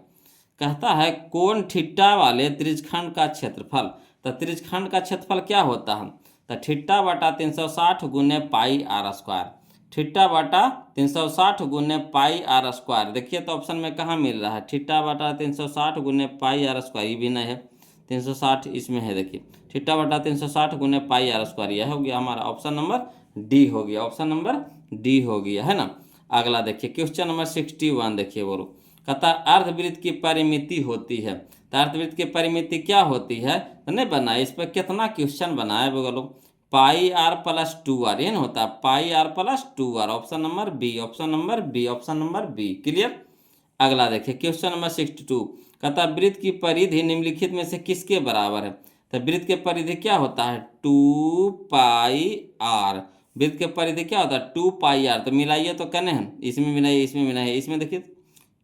कहता है कोण थीटा वाले त्रिज्यखंड का क्षेत्रफल। तो त्रिज्यखंड का क्षेत्रफल क्या होता है, तो थीटा बटा 360 गुने पाई आर स्क्वायर, थीटा बटा 360 गुने पाई आर स्क्वायर। देखिए तो ऑप्शन में कहाँ मिल रहा है, थीटा बटा 360 गुने पाई आर स्क्वायर, ये भी नहीं है, 360 इसमें है। देखिए थीटा बटा 360 गुने पाई आर स्क्वायर, यह हो गया हमारा ऑप्शन नंबर डी हो गया, ऑप्शन नंबर डी हो गया, है ना। अगला देखिए क्वेश्चन नंबर 61 देखिए बोलो। कहता अर्धवृत्त की परिमिति होती है। तो अर्धवृत्त की परिमिति क्या होती है, तो नहीं बना, इस पर कितना क्वेश्चन बनाए बोलो। पाई आर प्लस 2r, ये ना होता है pi r plus 2r, option number B, option number B, option number B. Clear. अगला देखिए क्वेश्चन नंबर 62। कहता वृत्त की परिधि निम्नलिखित में से किसके बराबर है। तो वृत्त के परिधि क्या होता है 2πr, वृत्त के परिधि क्या होता है 2πr। तो मिलाइए तो कहने हैं, इसमें मिलाइए, इसमें मिलाइए, इसमें देखिए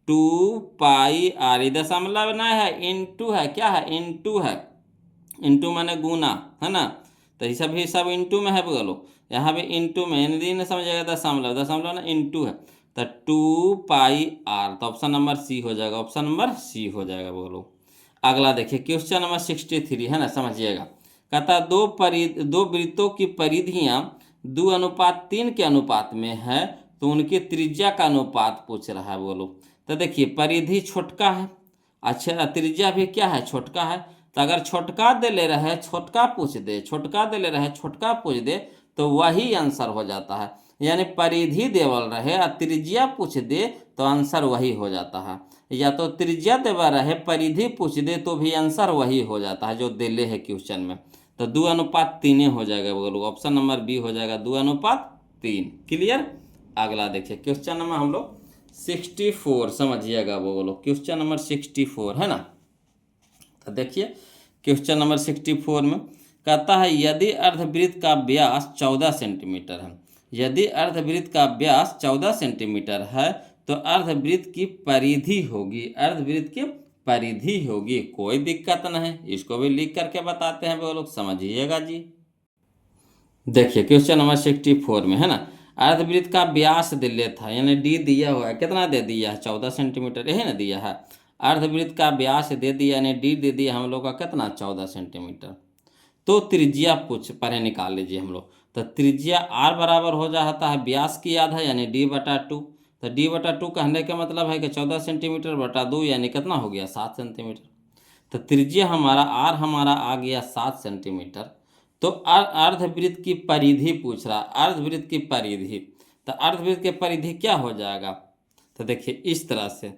2πr, इधर दशमलव ना है, इंटू है, क्या है इंटू है, इंटू माने गुना, है ना। तो ये सब इंटू में है बोलो, यहाँ भी इंटू में, यानी नहीं समझेगा दशमलव, दशमलव ना इंटू है। तो 2πr, तो ऑप्शन नंबर सी हो जाएगा, ऑप्शन नंबर सी हो जाएगा बोलो। अगला देखिए क्वेश्चन नंबर 63 है ना, समझिएगा। कहता दो वृत्तों की परिधियाँ 2:3 के अनुपात में है, तो उनकी त्रिज्या का अनुपात पूछ रहा है बोलो। तो देखिए परिधि छोटका है, अच्छा त्रिज्या भी क्या है छोटका है। तो अगर छोटका दे ले रहे, छोटका पूछ दे, छोटका दे ले रहे, छोटका पूछ दे, तो वही आंसर हो जाता है। यानी परिधि देवल रहे और त्रिज्या पूछ दे तो आंसर वही हो जाता है, या तो त्रिज्या देवल रहे परिधि पूछ दे तो भी आंसर वही हो जाता है जो दिले है क्वेश्चन में। तो 2:3 हो जाएगा बोलो, ऑप्शन नंबर बी हो जाएगा 2:3। क्लियर। अगला देखिए क्वेश्चन नंबर हम लोग 64 समझिएगा बोलो, क्वेश्चन नंबर 64 है ना। तो देखिए क्वेश्चन नंबर 64 में कहता है यदि अर्धवृत्त का व्यास 14 सेंटीमीटर है, यदि अर्धवृत्त का व्यास 14 सेंटीमीटर है, तो अर्धवृत्त की परिधि होगी, अर्धवृत्त की परिधि होगी, कोई दिक्कत नहीं, इसको भी लिख करके बताते हैं वो लोग, समझिएगा जी। देखिए क्वेश्चन नंबर 64 में है ना, अर्धवृत्त का व्यास दिले था, यानी डी दिया हुआ है, कितना दे दिया है 14 सेंटीमीटर, यही ना दिया है। अर्धवृत्त का व्यास दे दिया, यानी डी दे दिया हम लोग का कितना 14 सेंटीमीटर। तो त्रिज्या पूछ पहले निकाल लीजिए हम लोग। तो त्रिज्या आर बराबर हो जाता है व्यास की आधा, यानी d/2। तो d/2 कहने का मतलब है कि 14 सेंटीमीटर बटा 2 यानी कितना हो गया 7 सेंटीमीटर। तो त्रिज्या हमारा r हमारा आ गया 7 सेंटीमीटर। तो अर्धवृत्त की परिधि पूछ रहा, अर्धवृत्त की परिधि, तो अर्धवृत्त की परिधि क्या हो जाएगा, तो देखिए इस तरह से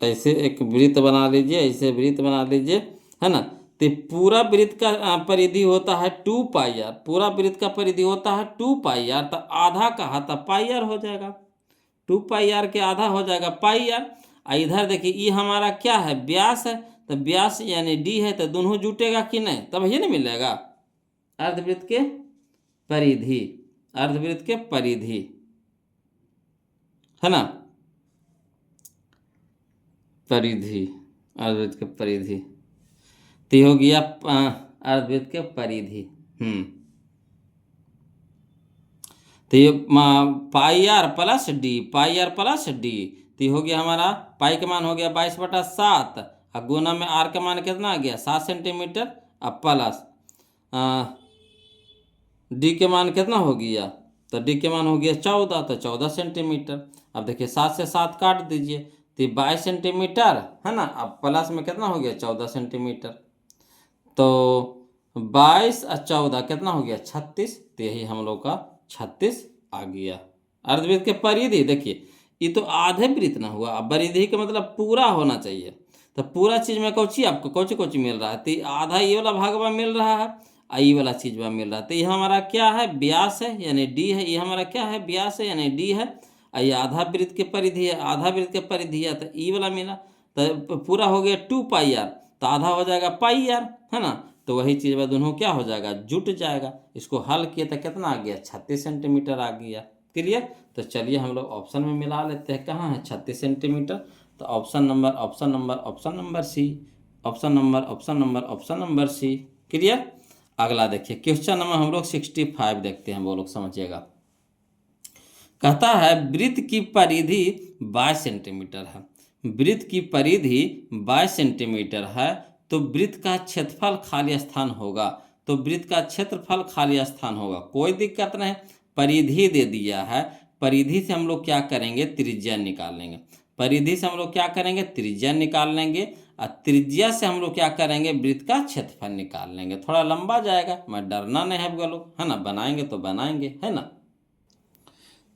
ऐसे एक वृत्त बना लीजिए, ऐसे वृत्त बना लीजिए, है ना। तो पूरा वृत्त का परिधि होता है 2πr, पूरा वृत्त का परिधि होता है 2πr, तो आधा कहा तो πr हो जाएगा, 2πr के आधा हो जाएगा πr। इधर देखिए ये हमारा क्या है, व्यास है, तो व्यास यानी d है, तो दोनों जुटेगा कि नहीं, तब ये नहीं मिलेगा अर्धवृत्त के परिधि, अर्धवृत्त के परिधि, है ना, परिधि, अर्धवृत्त के परिधि, तो ये हो गया अर्धवृत्त के परिधि। तो ये πr plus d, πr plus d, तो ये हो गया हमारा पाई का मान हो गया 22/7 और गुना में r का मान कितना आ गया 7 सेंटीमीटर, अब प्लस d के मान कितना हो गया, तो d के मान हो गया 14, तो 14 सेंटीमीटर। अब देखिए 7 से 7 काट दीजिए, तो 22 सेंटीमीटर, है ना, अब प्लस में कितना हो गया 14 सेंटीमीटर, तो 22 और 14 कितना हो गया 36, तो यही हम लोग का 36 आ गया अर्धवृत्त के परिधि। देखिए ये तो आधे वृत्त ना हुआ, अब परिधि का मतलब पूरा होना चाहिए, तो पूरा चीज में कौची आपको कौची मिल रहा है, तो आधा ये वाला भागवा मिल रहा है, ये वाला चीज में मिल रहा है, तो ये हमारा क्या है व्यास है यानी d है, ये हमारा क्या है व्यास है यानी d है, ये आधा वृत्त के परिधि है, आधा वृत्त के परिधि है, तो ई वाला मिला, तो पूरा हो गया 2πr, तो आधा हो जाएगा πr, है ना, तो वही चीज़ में दोनों क्या हो जाएगा जुट जाएगा। इसको हल किए तो कितना आ गया 36 सेंटीमीटर आ गया। क्लियर, तो चलिए हम लोग ऑप्शन में मिला लेते हैं, कहाँ है 36 सेंटीमीटर, तो option number option number option number C, option number option number option number C. Clear, अगला देखिए क्वेश्चन नंबर हम लोग 65 देखते हैं, वो लोग समझिएगा। कहता है वृत्त की परिधि 22 सेंटीमीटर है, वृत्त की परिधि 22 सेंटीमीटर है, तो वृत्त का क्षेत्रफल खाली स्थान होगा, तो वृत्त का क्षेत्रफल खाली स्थान होगा, कोई दिक्कत नहीं, परिधि दे दिया है, परिधि से हम लोग क्या करेंगे त्रिज्या निकाल लेंगे, परिधि से हम लोग क्या करेंगे त्रिज्या निकाल लेंगे, और त्रिज्या से हम लोग क्या करेंगे वृत्त का क्षेत्रफल निकाल लेंगे। थोड़ा लंबा जाएगा, मैं डरना नहीं है लोग, है ना, बनाएंगे तो बनाएंगे, है ना।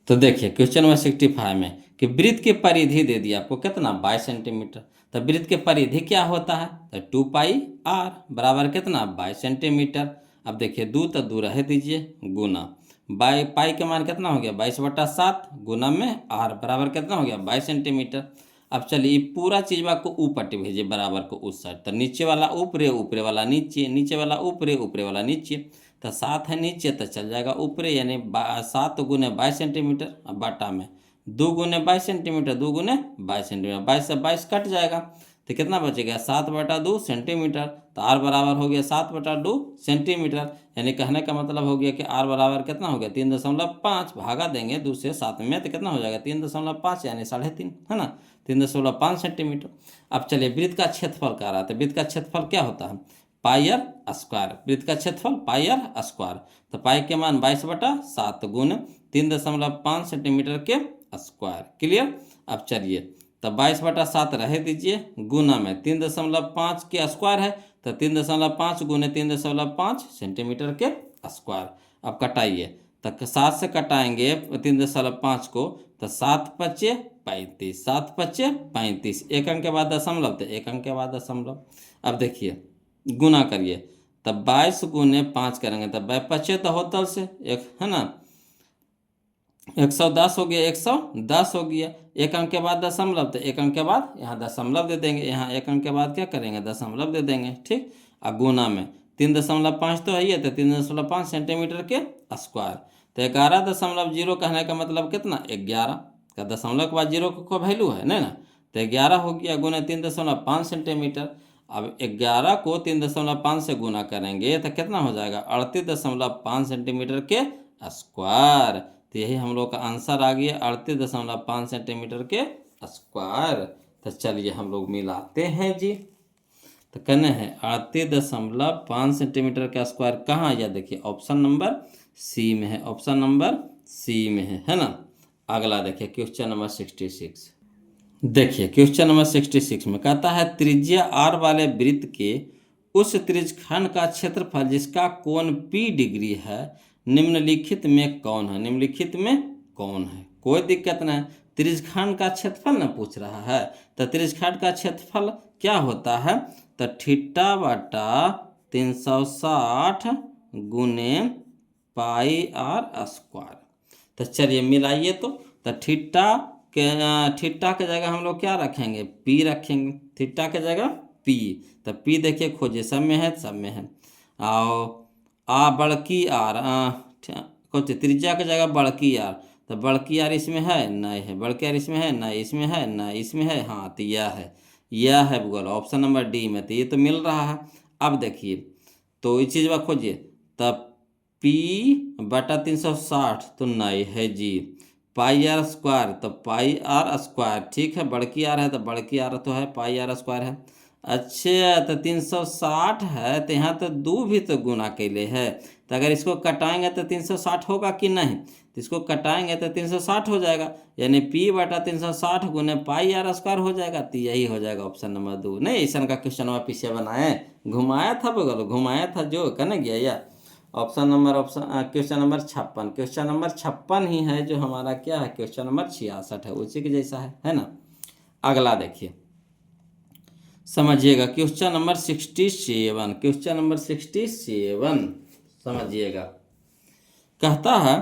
तो देखिए क्वेश्चन नंबर 65 में कि वृत्त की परिधि दे दिया आपको कितना 22 सेंटीमीटर, तो वृत्त की परिधि क्या होता है, तो 2πr बराबर कितना 22 सेंटीमीटर। अब देखिए 2 तो 2 रह दीजिए, गुना पाई के मान कितना हो गया 22/7 गुना में r बराबर कितना हो गया 22 सेंटीमीटर। अब चलिए पूरा चीज को ऊपर भेजिए बराबर को उस साइड, तो नीचे वाला ऊपरे, ऊपरे वाला नीचे, नीचे वाला ऊपरे, ऊपरे वाला नीचे, तो 7 है नीचे तो चल जाएगा ऊपरे, यानी 7 गुने 22 सेंटीमीटर, अब बाटा में 2 गुने 22 सेंटीमीटर, 2 गुने 22 सेंटीमीटर, 22 से 22 कट जाएगा, तो कितना बचेगा 7/2 सेंटीमीटर, तो r बराबर हो गया 7/2 सेंटीमीटर, यानी कहने का मतलब हो गया कि r बराबर कितना हो गया 3.5, भागा देंगे 2 से 7 में तो कितना हो जाएगा 3.5 यानी 3.5, है ना, 3.5 सेंटीमीटर। अब चलिए वृत्त का क्षेत्रफल कह रहा था, वृत्त का क्षेत्रफल क्या होता है πr स्क्वायर, वृत्त का क्षेत्रफल πr स्क्वायर, तो पाई के मान 22/7 गुण 3.5 सेंटीमीटर के स्क्वायर। क्लियर, अब चलिए तो 22/7 रह दीजिए, गुना में 3.5 के स्क्वायर है, तो 3.5 गुने 3.5 सेंटीमीटर के स्क्वायर। अब कटाइए, तो 7 से कटाएंगे 3.5 को, तो 7×5 = 35, 7×5 = 35, एक अंक के बाद दशमलव, तो एक अंक के बाद दशमलव। अब देखिए गुना करिए, तब 22 गुने 5 करेंगे, तब 5 तो होतल से एक, है ना, 110 हो गया, 110 हो गया, एक अंक के बाद दशमलव, तो एक अंक के बाद यहाँ दशमलव दे देंगे, यहाँ एक अंक के बाद क्या करेंगे दशमलव दे देंगे, ठीक। और गुना में 3.5 तो है, तो 3.5 सेंटीमीटर के स्क्वायर, तो 11.0 कहने का मतलब कितना 11 का दशमलव के बाद 0 को वैल्यू है नहीं ना, तो 11 हो गया गुना 3.5 सेंटीमीटर। अब 11 को 3.5 से गुना करेंगे तो कितना हो जाएगा 38.5 सेंटीमीटर के स्क्वायर, तो यही हम लोग का आंसर आ गया 38.5 सेंटीमीटर के स्क्वायर। तो चलिए हम लोग मिलाते हैं जी, तो कहने हैं 38.5 सेंटीमीटर का स्क्वायर कहाँ, या देखिए ऑप्शन नंबर सी में है, ऑप्शन नंबर सी में है ना। अगला देखिए क्वेश्चन नंबर 66। देखिए क्वेश्चन नंबर 66 में कहता है त्रिज्या आर वाले वृत्त के उस त्रिज्यखंड का क्षेत्रफल जिसका कोण P डिग्री है निम्नलिखित में कौन है। निम्नलिखित में कौन है, कोई दिक्कत नहीं। त्रिज्यखंड का क्षेत्रफल ना पूछ रहा है, तो त्रिज्यखंड का क्षेत्रफल क्या होता है, तो थीटा बटा 360 गुने पाई आर स्क्वायर। तो चलिए मिलाइए तो थीटा के जगह हम लोग क्या रखेंगे, पी रखेंगे। थीटा के जगह पी, तो पी देखिए खोजिए, सब में है, सब में है। और बड़की आर कुछ त्रिज्या के जगह बड़की आर, तो बड़की आर इसमें है नहीं है, बड़की आर इसमें है नहीं, इसमें है नहीं, इसमें है हाँ, तो यह है गूगल ऑप्शन नंबर डी में। तो ये तो मिल रहा है। अब देखिए तो इस चीज़ में खोजिए, तब पी बटा 360 तो नहीं है जी। पाई आर स्क्वायर, तो पाई आर स्क्वायर, ठीक है। बड़की आर है तो बड़की आर तो है, पाई आर स्क्वायर है। अच्छा तो 360 है, तो यहाँ तो दो भी तो गुना कैले है, तो अगर इसको कटाएंगे तो 360 होगा कि नहीं, तो इसको कटाएंगे तो 360 हो जाएगा, यानी पी बटा 360 गुने पाई आर स्क्वायर हो जाएगा। तो यही हो जाएगा ऑप्शन नंबर 2। नहीं ऐसा का क्वेश्चन वहाँ पीछे बनाए, घुमाया था बगल, घुमाया था जो कहने गया या option question number 56। Question number 56 ही है जो हमारा क्या है, क्वेश्चन नंबर 66 है, उसी के जैसा है ना। अगला देखिए समझिएगा क्वेश्चन नंबर 67। क्वेश्चन नंबर 67 समझिएगा, कहता है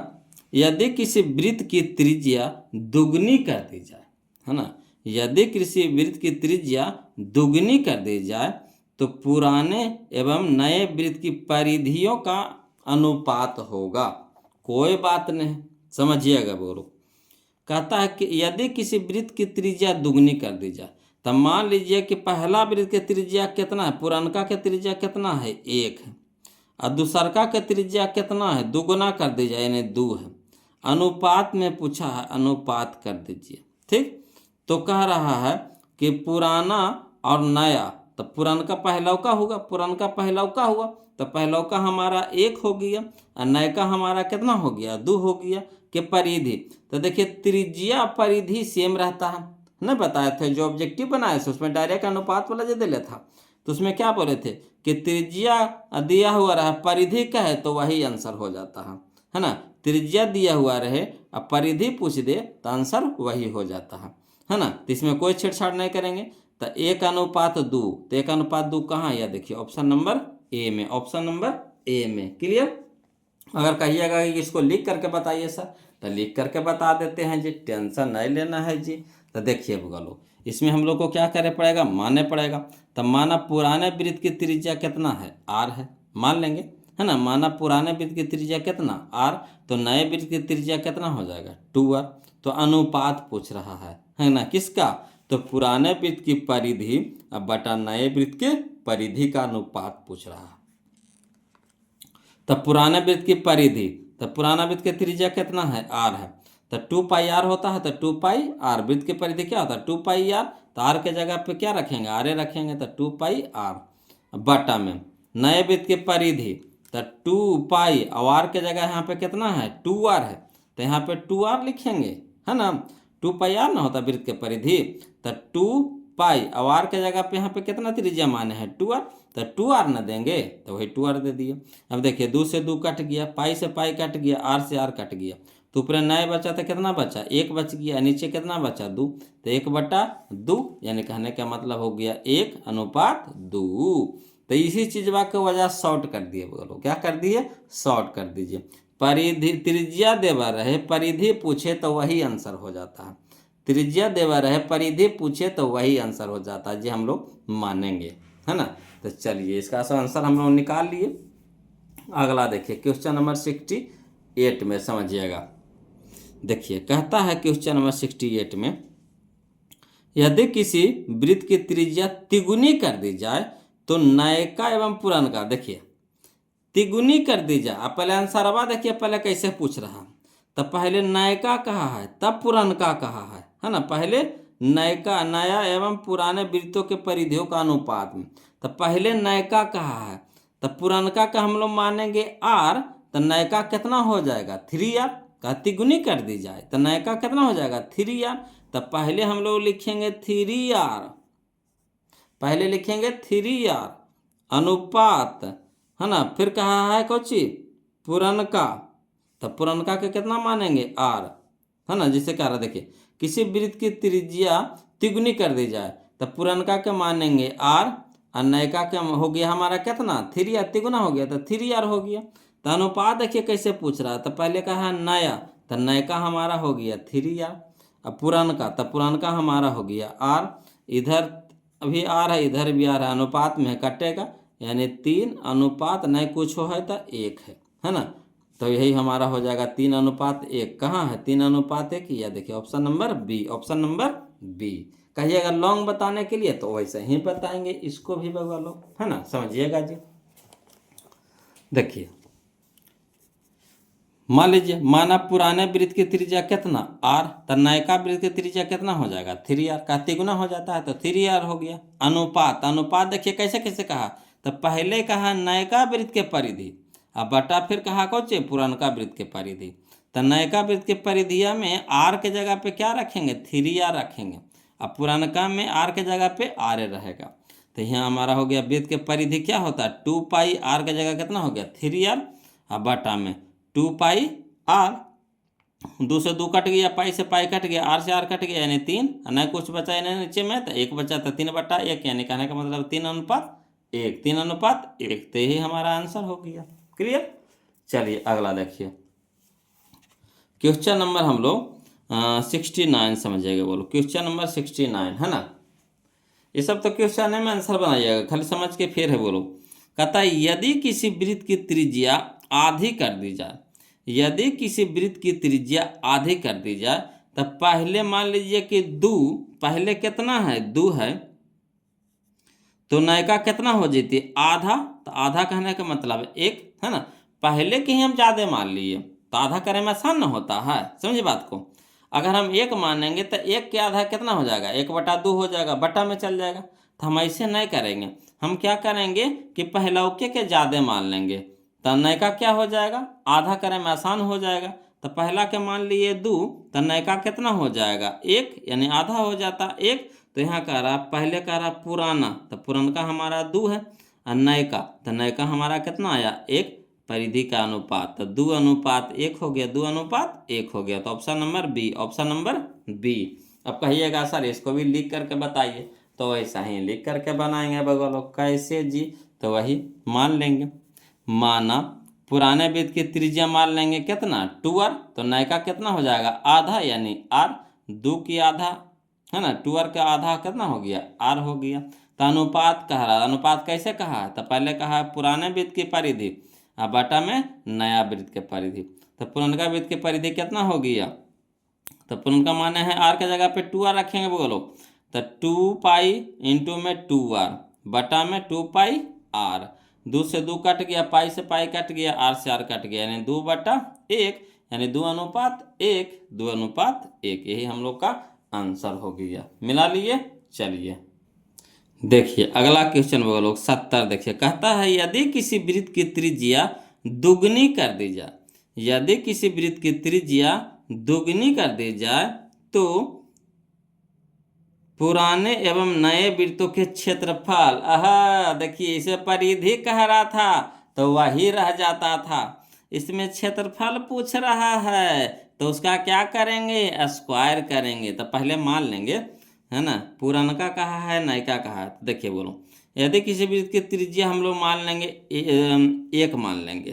यदि किसी वृत्त की त्रिज्या दुगनी कर दी जाए, है ना, यदि किसी वृत्त की त्रिज्या दुगनी कर दी जाए तो पुराने एवं नए वृत्त की परिधियों का अनुपात होगा। कोई बात नहीं, समझिएगा बोलो। कहता है कि यदि किसी वृत्त की त्रिज्या दुगनी कर दी जाए, तो मान लीजिए कि पहला वृत्त की त्रिज्या कितना है, पुरनका के त्रिज्या कितना है 1 है, और दूसरका के त्रिज्या कितना है, दुगुना कर दी जाए यानी 2 है। अनुपात में पूछा है, अनुपात कर दीजिए, ठीक। तो कह रहा है कि पुराना और नया, तो पुरानका पहलौका होगा, पुरानका पहलौका हुआ, तो पहलौका हमारा 1 हो गया और नयका हमारा कितना हो गया 2 हो गया कि परिधि। तो देखिए त्रिज्या परिधि सेम रहता है ना, बताए थे जो ऑब्जेक्टिव बनाए थे उसमें डायरेक्ट अनुपात वाला जो दिले था, तो उसमें क्या बोले थे कि त्रिज्या दिया हुआ रहा, परिधि का है तो वही आंसर हो जाता है ना। त्रिज्या दिया हुआ रहे और परिधि पूछ दे तो आंसर वही हो जाता है ना। तो इसमें कोई छेड़छाड़ नहीं करेंगे। तो 1:2, तो 1:2 कहाँ है, यह देखिए ऑप्शन नंबर ए में, ऑप्शन नंबर ए में। क्लियर। अगर कहिएगा कि इसको लिख करके बताइए सर, तो लिख करके बता देते हैं जी, टेंशन नहीं लेना है जी। तो देखिए बोलो, इसमें हम लोग को क्या करना पड़ेगा, मानने पड़ेगा। तो माना पुराने वृत्त की त्रिज्या कितना है, आर है, मान लेंगे, है ना। माना पुराने वृत्त की त्रिज्या कितना आर, तो नए वृत्त की त्रिज्या कितना हो जाएगा 2r। तो अनुपात पूछ रहा है ना, किसका, तो पुराने वृत्त की परिधि बटा नए वृत्त के परिधि का अनुपात पूछ रहा है। तो पुराने वृत्त की परिधि, तो पुराना वृत्त की त्रिज्या कितना है आर है, तो 2πr होता है, तो 2πr। वृत्त की परिधि क्या होता है 2πr, तो आर के जगह पे क्या रखेंगे, आर रखेंगे, तो 2πr बटा में नए वृत्त की परिधि, तो 2π और आर के जगह यहाँ पे कितना है 2r है, तो यहाँ पे 2r लिखेंगे, है ना। 2πr ना होता वृत्त के परिधि, तो 2π और आर के जगह पे यहाँ पे कितना त्रिज्या माने हैं 2r, तो 2r न देंगे तो वही 2r दे दिए। अब देखिए 2 से 2 कट गया, पाई से पाई कट गया, आर से आर कट गया, तो ऊपर नए बचा तो कितना बचा 1 बच गया, नीचे कितना बचा 2, तो 1/2, यानी कहने का मतलब हो गया 1:2। तो इसी चीज के वजह शॉर्ट कर दिए, बोलो क्या कर दिए, शॉर्ट कर दीजिए। परिधि त्रिज्या देवा रहे परिधि पूछे तो वही आंसर हो जाता है, त्रिज्या देवा रहे परिधि पूछे तो वही आंसर हो जाता है जी, हम लोग मानेंगे, है ना। तो चलिए इसका आंसर हम लोग निकाल लिए। अगला देखिए क्वेश्चन नंबर 68 में समझिएगा। देखिए कहता है क्वेश्चन नंबर 68 में यदि किसी वृत्त की त्रिज्या तिगुनी कर दी जाए तो नयका एवं पुरानका, देखिए तिगुनी कर दी जाए। अब पहले आंसरवा देखिए पहले कैसे पूछ रहा, तो पहले नयका कहा है तब पुरानका कहा है ना। पहले नयका, नया एवं पुराने वृत्तों के परिधियों का अनुपात में, तो पहले नयका कहा है, तो पुरानका का हम लोग मानेंगे आर, तो नयका कितना हो जाएगा 3r, का तिगुनी कर दी जाए तो नयका कितना हो जाएगा 3r। तो पहले हम लोग लिखेंगे 3r, पहले लिखेंगे 3r अनुपात, है ना, फिर कहा है कोची पुरनका, तो पुरनका के कितना मानेंगे r, है ना। जिसे कह रहा देखिए किसी वृत्त की त्रिज्या तिगुनी कर दी जाए तो पुरनका के मानेंगे r और नयका के हो गया हमारा कितना 3r, तिगुना हो गया तो 3r हो गया। तो अनुपात देखिए कैसे पूछ रहा है, तो पहले कहा नया, तो नयका हमारा हो गया 3r, अब पुरानका तो पुरानका हमारा हो गया r, इधर अभी r है इधर भी r है, अनुपात में कटेगा यानी 3 नहीं कुछ हो है तो 1 है ना। तो यही हमारा हो जाएगा 3:1। कहाँ है 3:1? या देखिए option number B, option number B. कहिएगा लॉन्ग बताने के लिए तो वैसे ही बताएंगे, इसको भी बगवा लो, है ना, समझिएगा जी। देखिए मान लीजिए माना पुराने वृत्त की त्रिज्या कितना r, तो नयका वृत्त की त्रिज्या कितना हो जाएगा 3r, का तिगुना हो जाता है तो 3r हो गया। अनुपात, अनुपात देखिए कैसे कैसे कहा, तो पहले कहा नयका वृत्त के परिधि, अब बटा फिर कहा कौन पुरानका वृत्त के परिधि। तो नयका वृत्त के परिधिया में r के जगह पे क्या रखेंगे 3r रखेंगे, अब पुरानका में r के जगह पे r रहेगा। तो यहाँ हमारा हो गया वृत्त के परिधि क्या होता है 2πr के जगह कितना हो गया 3r, अब बटा में 2πr, 2 से 2 कट गया, पाई से पाई कट गया, r से r कट गया यानी 3, नहीं कुछ बचा यानी नीचे में तो 1 बचा तो 3/1, यानी कहने का मतलब 3:1, 3:1, तो यही हमारा आंसर हो गया। क्लियर। चलिए अगला देखिए क्वेश्चन नंबर हम लोग 69 समझिएगा, बोलो क्वेश्चन नंबर 69 है ना। ये सब तो क्वेश्चन में आंसर बनाइएगा, खाली समझ के फिर है बोलो। कहता है यदि किसी वृत्त की त्रिज्या आधी कर दी जाए, यदि किसी वृत्त की त्रिज्या आधी कर दी जाए तो पहले मान लीजिए कि 2, पहले कितना है 2 है, तो नयका कितना हो जाती आधा, तो आधा कहने का मतलब 1 है ना। पहले के ही हम ज़्यादा मान लिए तो आधा करे में आसान न होता है, समझिए बात को। अगर हम 1 मानेंगे तो 1 के आधा कितना हो जाएगा 1/2 हो जाएगा, बटा में चल जाएगा। तो हम ऐसे नहीं करेंगे, हम क्या करेंगे कि पहलौके के ज़्यादा मान लेंगे, तो नयका क्या हो जाएगा आधा करे में आसान हो जाएगा। तो पहला के मान लिए 2, तो नयका कितना हो जाएगा 1, यानी आधा हो जाता 1। तो यहाँ कह रहा पहले कह रहा पुराना, तो पुरानका हमारा 2 है, और नयका तो नयका हमारा कितना आया 1, परिधि का अनुपात तो 2:1 हो गया, 2:1 हो गया। तो option number B, option number B. अब कहिएगा सर इसको भी लिख करके बताइए, तो ऐसा ही लिख करके बनाएंगे बगल कैसे जी, तो वही मान लेंगे। माना पुराने वृत्त की त्रिज्या मान लेंगे कितना 2r, तो नयका कितना हो जाएगा आधा यानी r, 2 की आधा है ना, 2r का आधा कितना हो गया r हो गया। तो अनुपात कह रहा, अनुपात कैसे कहा है, तो पहले कहा है पुराने वृत्त की परिधि, अब बटा में नया वृत्त के परिधि। तो पुरानका वृत्त की परिधि कितना हो गया, तो पुरानका माने है r के जगह पे 2r रखेंगे बोलो, तो 2π इंटू में 2r बटा में 2πr, 2 से 2 कट गया, पाई से पाई कट गया, r से r कट गया, यानी 2/1, यानी 2:1, 2:1, यही हम लोग का आंसर हो गया। मिला लिए। चलिए देखिए अगला क्वेश्चन बोलो 70। देखिए कहता है यदि किसी वृत्त की त्रिज्या दुगनी कर दी जाए, यदि किसी वृत्त की त्रिज्या दुगनी कर दी जाए तो पुराने एवं नए वृत्तों के क्षेत्रफल, देखिए इसे परिधि कह रहा था तो वही रह जाता था, इसमें क्षेत्रफल पूछ रहा है तो उसका क्या करेंगे स्क्वायर करेंगे। तो पहले मान लेंगे है ना, पुरानका कहा है नयका कहा है। तो देखिए बोलो यदि किसी वृत्त की त्रिज्या हम लोग मान लेंगे 1 मान लेंगे,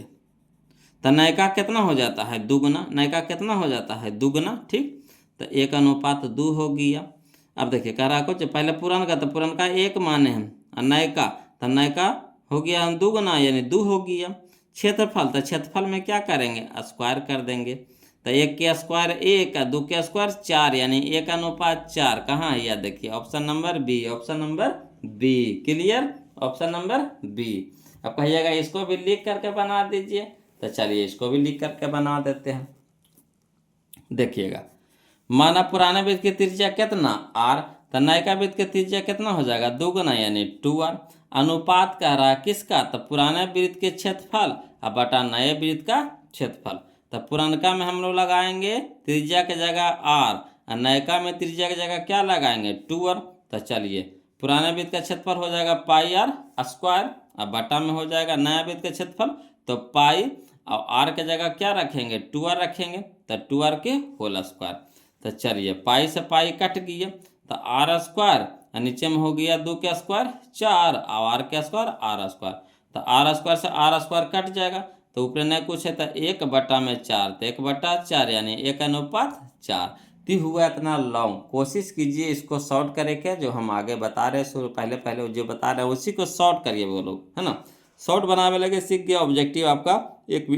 तो नयका कितना हो जाता है दुगना, नयका कितना हो जाता है दुगना, ठीक। तो 1:2 हो गया। अब देखिए कह रहा कुछ पहले पुरानका, तो पुरानका 1 माने हम, और नयका तो नयका हो गया हम दुगना यानी 2 हो गया। क्षेत्रफल, तो क्षेत्रफल में क्या करेंगे स्क्वायर कर देंगे, तो 1 के स्क्वायर 1, 2 के स्क्वायर 4, यानी 1:4। कहाँ है यह देखिए option number B, option number B. Clear, option number B. अब कहिएगा इसको भी लिख करके बना दीजिए, तो चलिए इसको भी लिख करके बना देते हैं। देखिएगा माना पुराने वृत्त की त्रिज्या कितना r, तो नयका वृत्त का त्रिज्या कितना हो जाएगा, 2 गुना यानी 2r। अनुपात कह रहा है किसका, तो पुराने वृत्त के क्षेत्रफल और बटा नए वृत्त का क्षेत्रफल। तो पुरानका में हम लोग लगाएंगे त्रिज्या की जगह r और नयका में त्रिज्या की जगह क्या लगाएंगे, 2r। तो चलिए पुराने वृत्त का क्षेत्रफल हो जाएगा पाई आर स्क्वायर और बटा में हो जाएगा नया वृत्त का क्षेत्रफल, तो पाई और आर की जगह क्या रखेंगे, 2r रखेंगे, तो 2r के होल स्क्वायर। तो चलिए पाई से पाई कट गया, तो आर स्क्वायर और नीचे में हो गया 2 के स्क्वायर 4 और आर के स्क्वायर आर स्क्वायर। तो आर स्क्वायर से आर स्क्वायर कट जाएगा, तो ऊपर नहीं कुछ है तो 1/4, तो 1/4 यानी 1:4। तो हुआ इतना लॉन्ग। कोशिश कीजिए इसको शॉर्ट करे के, जो हम आगे बता रहे हैं पहले जो बता रहे हैं उसी को शॉर्ट करिए वो लोग, है ना। शॉर्ट बनाने लगे सीख गया, ऑब्जेक्टिव आपका एक भी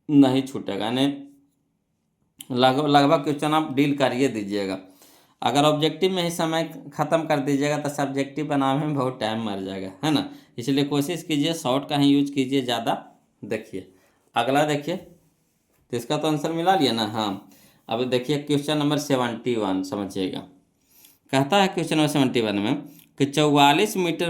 नहीं छूटेगा, यानी लगभग क्वेश्चन आप डील करिए दीजिएगा। अगर ऑब्जेक्टिव में ही समय ख़त्म कर दीजिएगा तो सब्जेक्टिव बनाने में बहुत टाइम मर जाएगा, है ना। इसलिए कोशिश कीजिए शॉर्ट का ही यूज कीजिए ज़्यादा। देखिए अगला देखिए, तो इसका तो आंसर मिला लिया ना। हाँ, अब देखिए क्वेश्चन नंबर 71 समझिएगा। कहता है क्वेश्चन नंबर 71 में कि 44 मीटर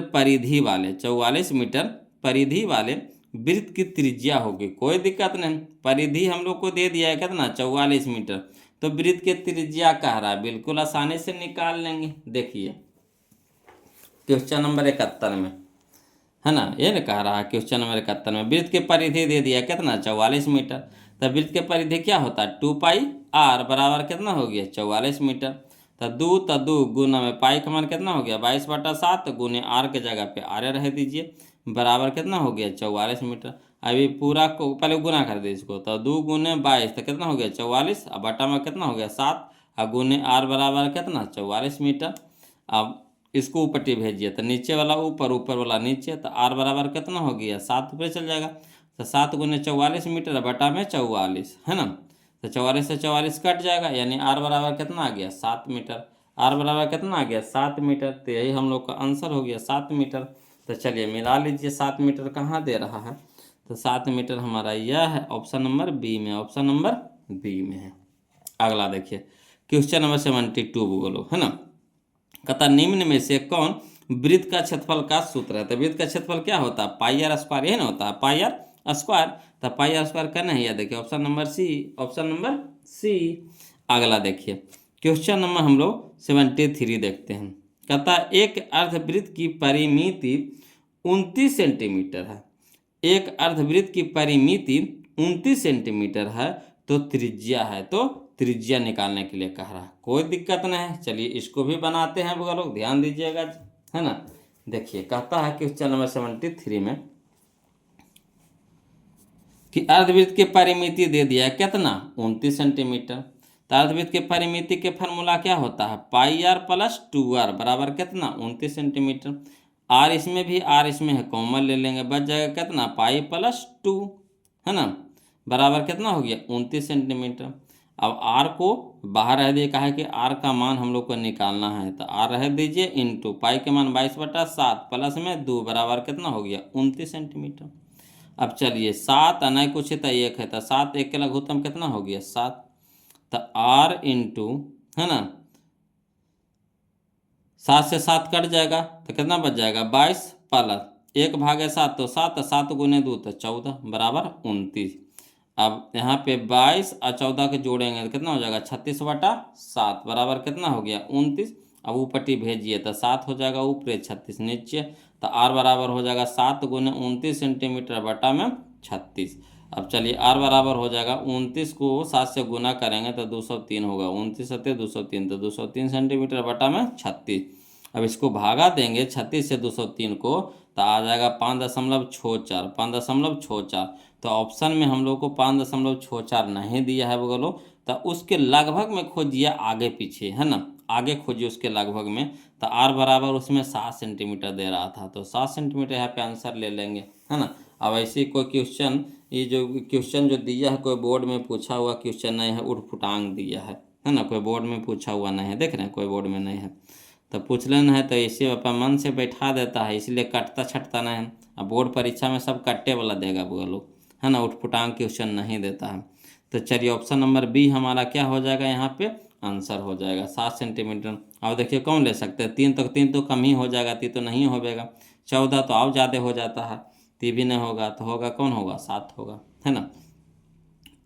परिधि वाले वृत्त की त्रिज्या होगी। कोई दिक्कत नहीं, परिधि हम लोग को दे दिया है कितना, 44 मीटर। तो वृत्त की त्रिज्या कह रहा है, बिल्कुल आसानी से निकाल लेंगे। देखिए क्वेश्चन नंबर 71 में, है ना, ये ना कह रहा है क्वेश्चन नंबर 71 में वृत्त के परिधि दे दिया कितना, 44 मीटर। तो वृत्त के परिधि क्या होता है, 2πr बराबर कितना हो गया, 44 मीटर। तो 2 गुना में पाई का मान कितना हो गया, 22/7 गुने आर के जगह पे आर रह दीजिए, बराबर कितना हो गया, 44 मीटर। अभी पूरा को पहले गुना कर दे इसको, तो 2 गुने 22 तो कितना हो गया, 44, और बटा में कितना हो गया 7, और गुने आर बराबर कितना, 44 मीटर। अब इसको ऊपरटी भेजिए, तो नीचे वाला ऊपर, ऊपर वाला नीचे, तो आर बराबर कितना हो गया, 7 ऊपर चल जाएगा। तो 7 गुने 44 मीटर बटा में 44, है ना। तो 44 से 44 कट जाएगा, यानी आर बराबर कितना आ गया, 7 मीटर। आर बराबर कितना आ गया, 7 मीटर। तो यही हम लोग का आंसर हो गया, 7 मीटर। तो चलिए मिला लीजिए, 7 मीटर कहाँ दे रहा है, तो 7 मीटर हमारा यह है, ऑप्शन नंबर बी में, ऑप्शन नंबर बी में है। अगला देखिए क्वेश्चन नंबर 72 बोलो, है ना। कहता निम्न में से कौन वृत्त का क्षेत्रफल का सूत्र है। तो वृत्त का क्षेत्रफल क्या होता है, पाई आर स्क्वायर, यही ना होता है, पाई आर स्क्वायर। तो पाई आर स्क्वायर करना है, देखिए option number C, option number C. अगला देखिए क्वेश्चन नंबर हम लोग 73 देखते हैं। कहता एक अर्धवृत्त की परिमिति 29 सेंटीमीटर है, एक अर्धवृत्त की परिमिति 29 सेंटीमीटर है, तो त्रिज्या है, तो त्रिज्या निकालने के लिए कह रहा है। कोई दिक्कत नहीं है, चलिए इसको भी बनाते हैं वो लोग, ध्यान दीजिएगा, है ना। देखिए कहता है क्वेश्चन नंबर 73 में कि अर्धवृत्त की परिमिति दे दिया है कितना, 29 सेंटीमीटर। तो अर्धवृत्त के परिमिति के फार्मूला क्या होता है, पाई आर प्लस 2r बराबर कितना, 29 सेंटीमीटर। आर इसमें भी, आर इसमें है, कॉमन ले लेंगे, बच जाएगा कितना, पाई प्लस 2, है ना, बराबर कितना हो गया, 29 सेंटीमीटर। अब आर को बाहर रह दिए, कहा है कि आर का मान हम लोग को निकालना है, तो आर रह दीजिए इंटू पाई के मान 22/7 प्लस में 2 बराबर कितना हो गया, 29 सेंटीमीटर। अब चलिए 7 नहीं कुछ है तो 1 है, तो 7 1 के लघुत्तम कितना हो गया, 7। तो आर इंटू, है ना, 7 से 7 कट जाएगा, तो कितना बच जाएगा, 22 प्लस 1/7, तो 7, 7 गुने 2 तो 14 बराबर 29। अब यहाँ पे 22 और 14 के जोड़ेंगे तो कितना हो जाएगा, 36/7 बराबर कितना हो गया, 29। अब ऊपरटी भेजिए तो 7 हो जाएगा ऊपर, 36 नीचे, तो आर बराबर हो जाएगा 7 गुने 29 सेंटीमीटर बटा में 36। अब चलिए आर बराबर हो जाएगा 29 को 7 से गुना करेंगे तो 203 होगा, 29 सत्य 203, तो 203 सेंटीमीटर बटा में 36। अब इसको भागा देंगे 36 से 203 को, तो आ जाएगा 5.64, 5.64। तो ऑप्शन में हम लोग को 5.64 नहीं दिया है बोलो, तो उसके लगभग में खोजिए आगे पीछे, है ना, आगे खोजिए उसके लगभग में। तो आर बराबर उसमें 7 सेंटीमीटर दे रहा था, तो 7 सेंटीमीटर यहाँ पे आंसर ले लेंगे, है ना। अब ऐसे कोई क्वेश्चन, ये जो क्वेश्चन जो दिया है कोई बोर्ड में पूछा हुआ क्वेश्चन नहीं है, उठफुटांग दिया है ना, कोई बोर्ड में पूछा हुआ नहीं है, देख रहे हैं कोई बोर्ड में नहीं है, तो पूछ लेना है, तो इसे अपन मन से बैठा देता है, इसलिए कटता छटता नहीं है। अब बोर्ड परीक्षा में सब कट्टे वाला देगा वो लोग, है ना, उठफुटांग क्वेश्चन नहीं देता है। तो चलिए ऑप्शन नंबर बी हमारा क्या हो जाएगा यहाँ पे, आंसर हो जाएगा 7 सेंटीमीटर। अब देखिए कौन ले सकते हैं, 3 तो कम ही हो जाएगा, 3 तो नहीं होगा, 14 तो और ज़्यादा हो जाता है, 3 भी नहीं होगा तो होगा कौन होगा, 7 होगा, है ना।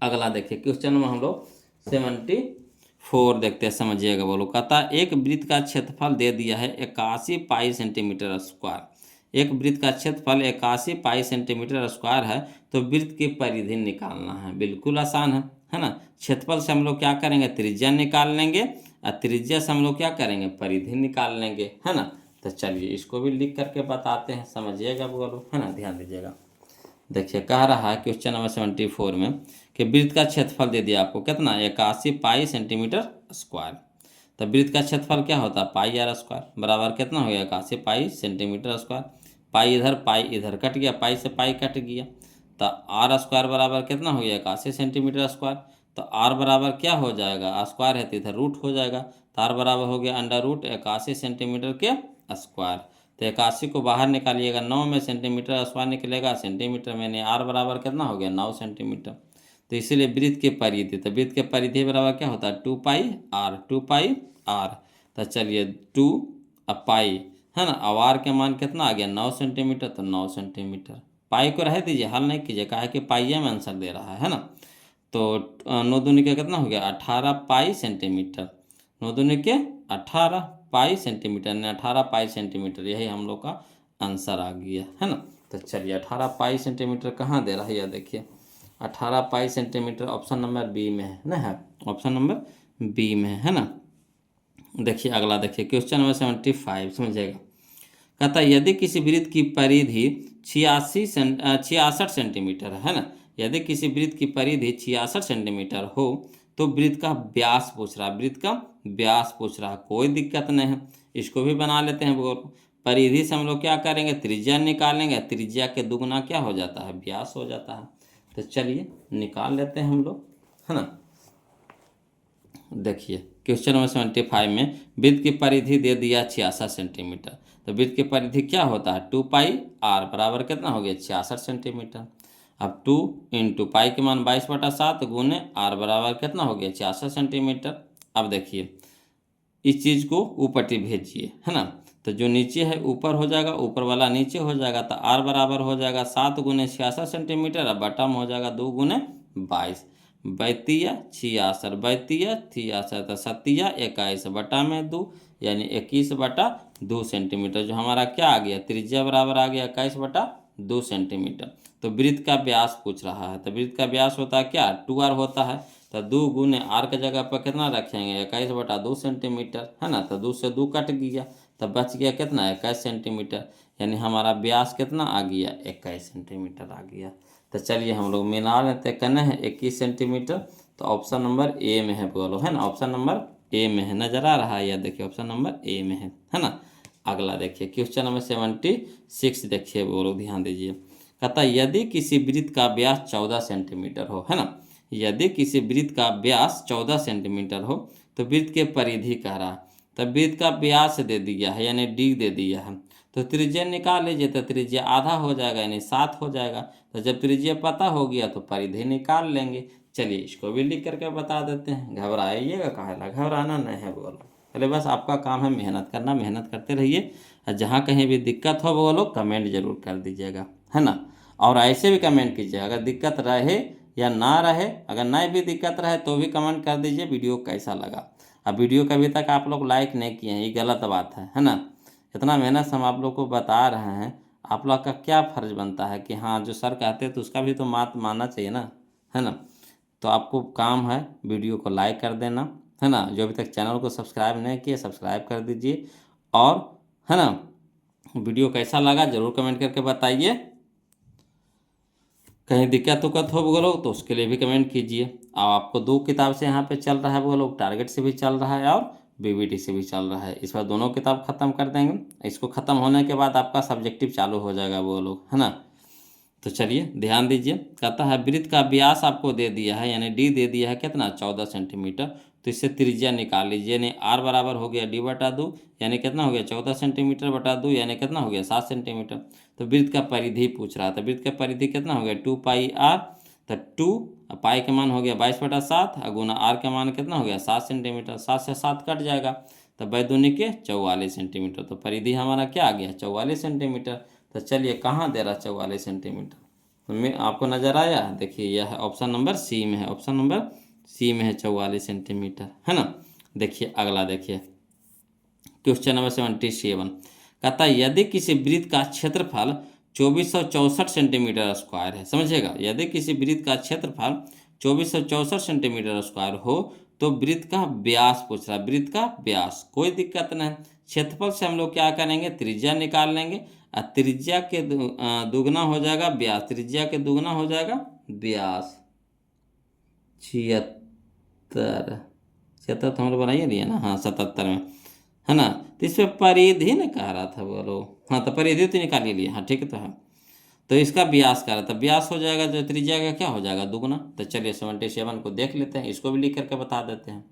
अगला देखिए क्वेश्चन में हम लोग 74 देखते हैं, समझिएगा बोलो। कहता एक वृत्त का क्षेत्रफल दे दिया है 81 पाई सेंटीमीटर स्क्वायर। एक वृत्त का क्षेत्रफल 81 पाई सेंटीमीटर स्क्वायर है, तो वृत्त की परिधि निकालना है। बिल्कुल आसान है ना। क्षेत्रफल से हम लोग क्या करेंगे, त्रिज्या निकाल लेंगे, और त्रिज्या से हम लोग क्या करेंगे, परिधि निकाल लेंगे, है ना। तो चलिए इसको भी लिख करके बताते हैं, समझिएगा बोलो, है ना, ध्यान दीजिएगा। देखिए कह रहा है क्वेश्चन नंबर 74 में कि वृत्त का क्षेत्रफल दे दिया आपको कितना, 81 पाई सेंटीमीटर स्क्वायर। तो वृत्त का क्षेत्रफल क्या होता है, पाई आर स्क्वायर, बराबर कितना हो गया, 81 पाई सेंटीमीटर स्क्वायर। पाई इधर कट गया, पाई से पाई कट गया, तो आर स्क्वायर बराबर कितना हो गया, 81 सेंटीमीटर स्क्वायर। तो आर बराबर क्या हो जाएगा, स्क्वायर है तो इधर रूट हो जाएगा, तो आर बराबर हो गया अंडर रूट 81 सेंटीमीटर के स्क्वायर। तो 81 को बाहर निकालिएगा, 9 में सेंटीमीटर स्क्वायर निकलेगा, सेंटीमीटर में नहीं, आर बराबर कितना हो गया, 9 सेंटीमीटर। तो इसीलिए वृत्त की परिधि, तो वृत्त के परिधि बराबर क्या होता है, 2 पाई आर, 2 पाई आर। तो चलिए 2 पाई, है ना। अब आर के मान कितना आ गया, 9 सेंटीमीटर, तो 9 सेंटीमीटर। पाई को रह दीजिए, हल नहीं कीजिए, कहा है कि पाई में आंसर दे रहा है ना। तो 9 दूनी के कितना हो गया, 18 पाई सेंटीमीटर, 9 दूनी के 18 पाई सेंटीमीटर ने 18 पाई सेंटीमीटर, यही हम लोग का आंसर आ गया, है ना। तो चलिए 18 पाई सेंटीमीटर कहाँ दे रहा है, यह देखिए 18 pi centimetre option number B में है ना, है ऑप्शन नंबर बी में है ना। देखिए अगला देखिए क्वेश्चन नंबर 75, समझिएगा। कहता है यदि किसी वृत्त की परिधि 66 सेंटीमीटर है ना, यदि किसी वृत्त की परिधि 66 सेंटीमीटर हो, तो वृत्त का व्यास पूछ रहा है, वृत्त का व्यास पूछ रहा है, कोई दिक्कत नहीं है, इसको भी बना लेते हैं। वो परिधि से हम लोग क्या करेंगे, त्रिज्या निकालेंगे, त्रिज्या के दुगुना क्या हो जाता है, व्यास हो जाता है। तो चलिए निकाल लेते हैं हम लोग, है ना। देखिए क्वेश्चन नंबर 75 में वृत्त की परिधि दे दिया 66 सेंटीमीटर, तो वृत्त की परिधि क्या होता है, 2 पाई आर बराबर कितना हो गया, 66 सेंटीमीटर। अब 2 इंटू पाई के मान 22/7 गुने आर बराबर कितना हो गया, 66 सेंटीमीटर। अब देखिए इस चीज़ को ऊपरटी भेजिए, है ना। तो जो नीचे है ऊपर हो जाएगा, ऊपर वाला नीचे हो जाएगा, तो आर बराबर हो जाएगा 7 गुने 66 सेंटीमीटर, और बटम हो जाएगा 2 गुने 22, 32 66, 32 66, 7 21 बटा में 2, यानी 21/2 सेंटीमीटर, जो हमारा क्या आ गया, त्रिज्या बराबर आ गया 21/2 सेंटीमीटर। तो वृत्त का व्यास पूछ रहा है, तो वृत्त का व्यास होता है क्या, 2r होता है, तो 2 गुने आर के जगह पर कितना रखेंगे, 21/2 सेंटीमीटर, है ना। तो 2 से 2 कट गया, तब बच गया कितना, 21 सेंटीमीटर, यानी हमारा व्यास कितना आ गया, 21 सेंटीमीटर आ गया। तो चलिए हम लोग मिला लेते, करना है 21 सेंटीमीटर, तो ऑप्शन नंबर ए में है बोलो, है ना, ऑप्शन नंबर ए में है, नजर आ रहा है, या देखिए ऑप्शन नंबर ए में है ना। अगला देखिए क्वेश्चन नंबर 76 देखिए बोलो, ध्यान दीजिए। कहता यदि किसी वृत्त का व्यास 14 सेंटीमीटर हो, है ना, यदि किसी वृत्त का व्यास 14 सेंटीमीटर हो, तो वृत्त के परिधि कह रहा है, तो वृत्त का व्यास दे दिया है, यानी डी दे दिया है, तो त्रिज्या निकाल लीजिए, तो त्रिज्या आधा हो जाएगा, यानी 7 हो जाएगा। तो जब त्रिज्या पता हो गया तो परिधि निकाल लेंगे। चलिए इसको भी लिख करके बता देते हैं, घबराइएगा काहेला, घबराना नहीं है बोलो, पहले बस आपका काम है मेहनत करना, मेहनत करते रहिए, और जहाँ कहीं भी दिक्कत हो बोलो कमेंट जरूर कर दीजिएगा, है ना। और ऐसे भी कमेंट कीजिए, अगर दिक्कत रहे या ना रहे, अगर नहीं भी दिक्कत रहे तो भी कमेंट कर दीजिए वीडियो कैसा लगा। अब वीडियो को अभी तक आप लोग लाइक नहीं किए हैं, ये गलत बात है ना। इतना मेहनत से हम आप लोग को बता रहे हैं, आप लोग का क्या फ़र्ज बनता है कि हाँ जो सर कहते हैं तो उसका भी तो बात मानना चाहिए ना, है ना। तो आपको काम है वीडियो को लाइक कर देना, है ना। जो अभी तक चैनल को सब्सक्राइब नहीं किए सब्सक्राइब कर दीजिए, और है ना वीडियो कैसा लगा ज़रूर कमेंट करके बताइए। कहीं दिक्कत उक्कत हो वो लोग तो उसके लिए भी कमेंट कीजिए। अब आपको 2 किताब से यहाँ पे चल रहा है वो लोग, टारगेट से भी चल रहा है और बीबीटी से भी चल रहा है। इस बार दोनों किताब ख़त्म कर देंगे, इसको ख़त्म होने के बाद आपका सब्जेक्टिव चालू हो जाएगा वो लोग, है ना। तो चलिए ध्यान दीजिए, कहता है वृत्त का व्यास आपको दे दिया है, यानी डी दे दिया है कितना, 14 सेंटीमीटर, तो इससे त्रिज्या निकाल लीजिए, यानी आर बराबर हो गया d/2, यानी कितना हो गया 14 सेंटीमीटर बटा 2, यानी कितना हो गया 7 सेंटीमीटर। तो वृत्त का परिधि पूछ रहा था, वृत्त का परिधि कितना हो गया 2 पाई आर, तो 2 पाई के मान हो गया 22/7 और गुना आर के मान कितना हो गया 7 सेंटीमीटर। 7 से 7 कट जाएगा तो 2 के 44 सेंटीमीटर। तो परिधि हमारा क्या आ गया 44 सेंटीमीटर। तो चलिए कहाँ दे रहा 44 सेंटीमीटर तो मैं आपको नज़र आया। देखिए यह ऑप्शन नंबर सी में है, ऑप्शन नंबर सी में है 44 सेंटीमीटर, है ना। देखिए अगला देखिए क्वेश्चन नंबर 77 कहता है यदि किसी वृत्त का क्षेत्रफल 2464 सेंटीमीटर स्क्वायर है, समझिएगा, यदि किसी वृत्त का क्षेत्रफल 2464 सेंटीमीटर स्क्वायर हो तो वृत्त का व्यास पूछ रहा है, वृत्त का व्यास। कोई दिक्कत नहीं, क्षेत्रफल से हम लोग क्या करेंगे त्रिज्या निकाल लेंगे और त्रिज्या के दुगना हो जाएगा व्यास, त्रिज्या के दुगना हो जाएगा व्यास। 76 तो हम लोग बनाइए दिए ना, हाँ 77 में, है ना। तो इस पर परिधि ने कह रहा था बोलो, हाँ तो परिधि तो निकाल ही लिए, हाँ ठीक है तो है। तो इसका व्यास कह रहा था, व्यास हो जाएगा जो त्रिज्या का क्या हो जाएगा दुगना। तो चलिए 77 को देख लेते हैं, इसको भी लिख करके बता देते हैं।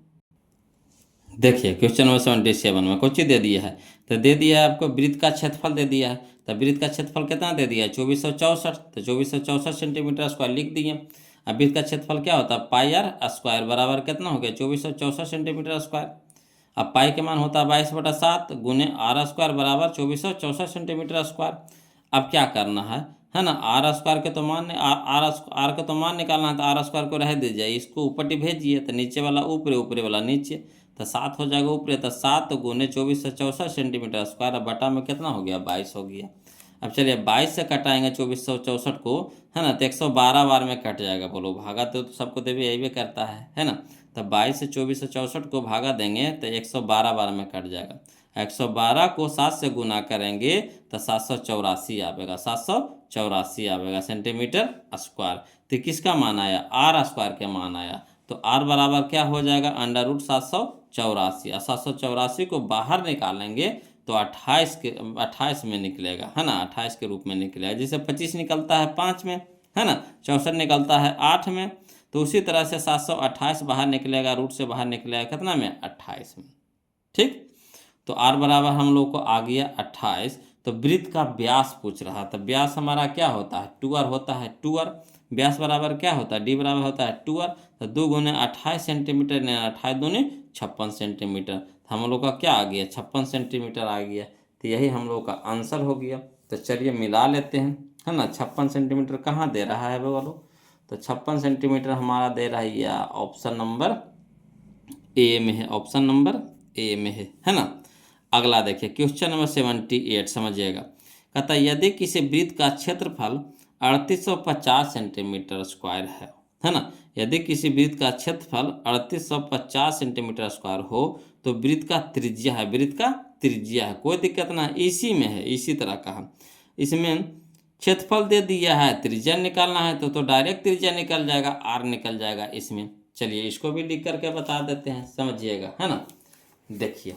देखिए क्वेश्चन नंबर 77 में कुछ दे दिया है, तो दे दिया है आपको वृत्त का क्षेत्रफल दे दिया है। तो वृत्त का क्षेत्रफल कितना दे दिया है 2464, तो 2464 सेंटीमीटर स्क्वायर लिख दिए। अब वृत्त का क्षेत्रफल क्या होता है पाई आर स्क्वायर बराबर कितना हो गया 2464 सेंटीमीटर स्क्वायर। अब पाई के मान होता है 22/7 गुने आर स्क्वायर बराबर 2464 सेंटीमीटर स्क्वायर। अब क्या करना है ना, आर स्क्वायर के तो मान आर का तो मान निकालना है, तो आर स्क्वायर को रह दीजिए, इसको ऊपर भेजिए, तो नीचे वाला ऊपर ऊपर वाला नीचे, तो 7 हो जाएगा ऊपर, तो 7 गुने 2464 सेंटीमीटर स्क्वायर। अब बटा में कितना हो गया 22 हो गया। अब चलिए 22 से कटाएंगे 2464 को, है ना, तो 112 बार में कट जाएगा। बोलो भागा तो सबको देवी यही भी करता है ना। तो 22 से 2464 को भागा देंगे तो 112 बार में कट जाएगा। 112 को 7 से गुना करेंगे तो 784 आवेगा, 784 आवेगा सेंटीमीटर स्क्वायर। तो किसका मान आया आर स्क्वायर के मान आया। तो आर बराबर क्या हो जाएगा √784, और 784 को बाहर निकालेंगे तो 28 में निकलेगा, है ना, 28 के रूप में निकलेगा। जैसे 25 निकलता है 5 में, है ना, 64 निकलता है 8 में, तो उसी तरह से 728 बाहर निकलेगा, रूट से बाहर निकलेगा कितना में 28 में। ठीक, तो आर बराबर हम लोग को आ गया 28। तो वृत्त का व्यास पूछ रहा, तो व्यास हमारा क्या होता है 2r होता है, 2r व्यास बराबर क्या होता है डी बराबर होता है 2r। तो 2 गुने 28 सेंटीमीटर, 28 दूनी 56 सेंटीमीटर। तो हम लोग का क्या आ गया 56 सेंटीमीटर आ गया। तो यही हम लोग का आंसर हो गया। तो चलिए मिला लेते हैं, है ना। 56 सेंटीमीटर कहाँ दे रहा है बोलो, तो 56 सेंटीमीटर हमारा दे रहा है या ऑप्शन नंबर ए में है, ऑप्शन नंबर ए में है ना। अगला देखिए क्वेश्चन नंबर 78 समझिएगा। कहता है यदि किसी वृत्त का क्षेत्रफल 3850 सेंटीमीटर स्क्वायर है ना, यदि किसी वृत्त का क्षेत्रफल 3850 सेंटीमीटर स्क्वायर हो तो वृत्त का त्रिज्या है, वृत्त का त्रिज्या है, कोई दिक्कत ना, इसी में है, इसी तरह का है। इसमें क्षेत्रफल दे दिया है, त्रिज्या निकालना है तो डायरेक्ट त्रिज्या निकल जाएगा, आर निकल जाएगा इसमें। चलिए इसको भी लिख करके बता देते हैं, समझिएगा, है ना। देखिए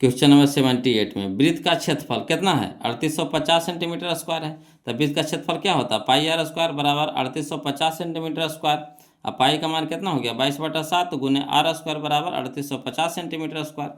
क्वेश्चन नंबर 78 में वृत्त का क्षेत्रफल कितना है 3850 सेंटीमीटर स्क्वायर है। तो वृत्त का क्षेत्रफल क्या होता है पाई आर स्क्वायर बराबर 3850 सेंटीमीटर स्क्वायर। अब पाई का मान कितना हो गया 22/7 गुने आर स्क्वायर बराबर 3850 सेंटीमीटर स्क्वायर।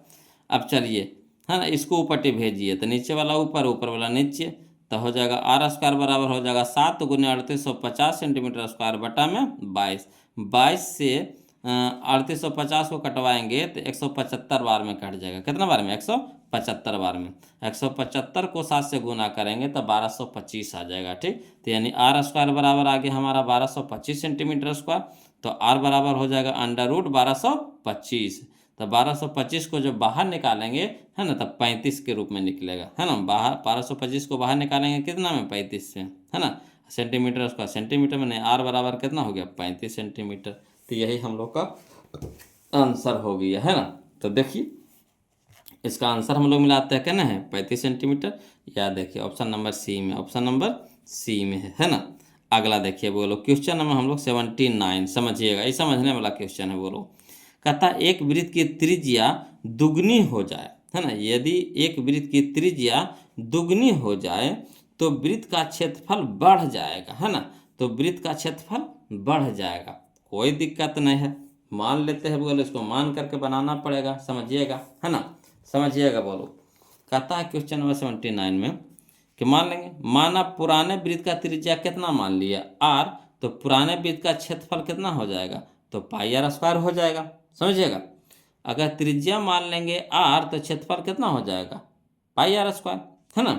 अब चलिए, है ना, इसको ऊपर भेजिए, तो नीचे वाला ऊपर, ऊपर वाला नीचे, तो हो जाएगा आर स्क्वायर बराबर हो जाएगा 7 गुने 3850 सेंटीमीटर स्क्वायर बटा में 22। 22 से 3850 को कटवाएंगे तो 175 बार में कट जाएगा, कितना बार में 175 बार में। 175 को 7 से गुना करेंगे तो 1225 आ जाएगा। ठीक, तो यानी आर स्क्वायर बराबर आ गया हमारा 1225 सेंटीमीटर स्क्वायर। तो आर बराबर हो जाएगा √1225। तो 1225 को जब बाहर निकालेंगे, है ना, तब 35 के रूप में निकलेगा, है ना। बाहर 1225 को बाहर निकालेंगे कितना में 35 से, है ना, सेंटीमीटर स्क्वायर, सेंटीमीटर में नहीं, आर बराबर कितना हो गया 35 सेंटीमीटर। तो यही हम लोग का आंसर हो गया, है ना। तो देखिए इसका आंसर हम लोग मिलाते हैं, कहना है 35 सेंटीमीटर, या देखिए ऑप्शन नंबर सी में, ऑप्शन नंबर सी में है ना। अगला देखिए बोलो क्वेश्चन नंबर हम लोग 79 समझिएगा, ये समझने वाला क्वेश्चन है। बोलो कहता एक वृत्त की त्रिज्या दुगनी हो जाए, है ना, यदि एक वृत्त की त्रिज्या दुगनी हो जाए तो वृत्त का क्षेत्रफल बढ़ जाएगा, है ना। तो वृत्त का क्षेत्रफल बढ़ जाएगा, कोई दिक्कत नहीं है, मान लेते हैं। बोलो इसको मान करके बनाना पड़ेगा, समझिएगा, है ना, समझिएगा। बोलो कहता है क्वेश्चन नंबर 79 में कि मान लेंगे, माना पुराने वृत्त का त्रिज्या कितना मान लिया r, तो पुराने वृत्त का क्षेत्रफल कितना हो जाएगा, तो पाई आर स्क्वायर हो जाएगा, समझिएगा। अगर त्रिज्या मान लेंगे r तो क्षेत्रफल कितना हो जाएगा, पाई आर स्क्वायर, है ना।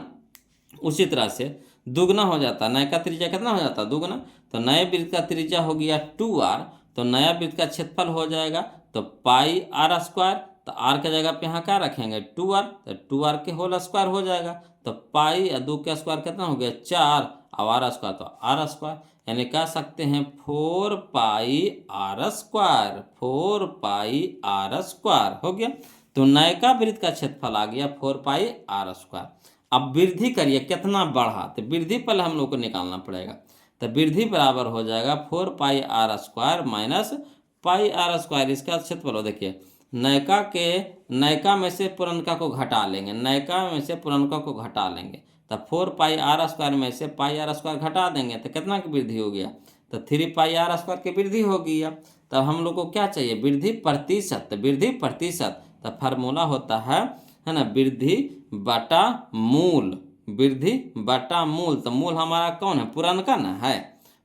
उसी तरह से दुगना हो जाता, नए का त्रिज्या कितना हो जाता, दुगना, तो नए वृत्त का त्रिज्या हो गया 2r, तो नया वृत्त का क्षेत्रफल हो जाएगा तो पाई आर स्क्वायर, तो आर के जगह पे यहाँ क्या रखेंगे 2r, तो 2r के होल स्क्वायर हो जाएगा, तो पाई या 2 का स्क्वायर कितना हो गया 4, और आर स्क्वायर तो आर स्क्वायर, यानी कह सकते हैं 4 pi r square, 4 pi r square हो गया। तो नयका वृत्त का क्षेत्रफल आ गया 4 पाई आर स्क्वायर। अब वृद्धि करिए कितना बढ़ा, तो वृद्धि पहले हम लोग को निकालना पड़ेगा, तो वृद्धि बराबर हो जाएगा 4 pi r square minus pi r square, इसका क्षेत्रफल देखिए, नयका में से पुरनका को घटा लेंगे, नयका में से पुरनका को घटा लेंगे, तब 4 पाई आर स्क्वायर में से पाई आर स्क्वायर घटा देंगे तो कितना की वृद्धि हो गया, तो 3 पाई आर स्क्वायर की वृद्धि हो गया। तब हम लोग को क्या चाहिए, वृद्धि प्रतिशत, वृद्धि प्रतिशत, तो फार्मूला होता है ना, वृद्धि बटा मूल, वृद्धि बटा मूल, तो मूल हमारा कौन है, पुरानका ना है,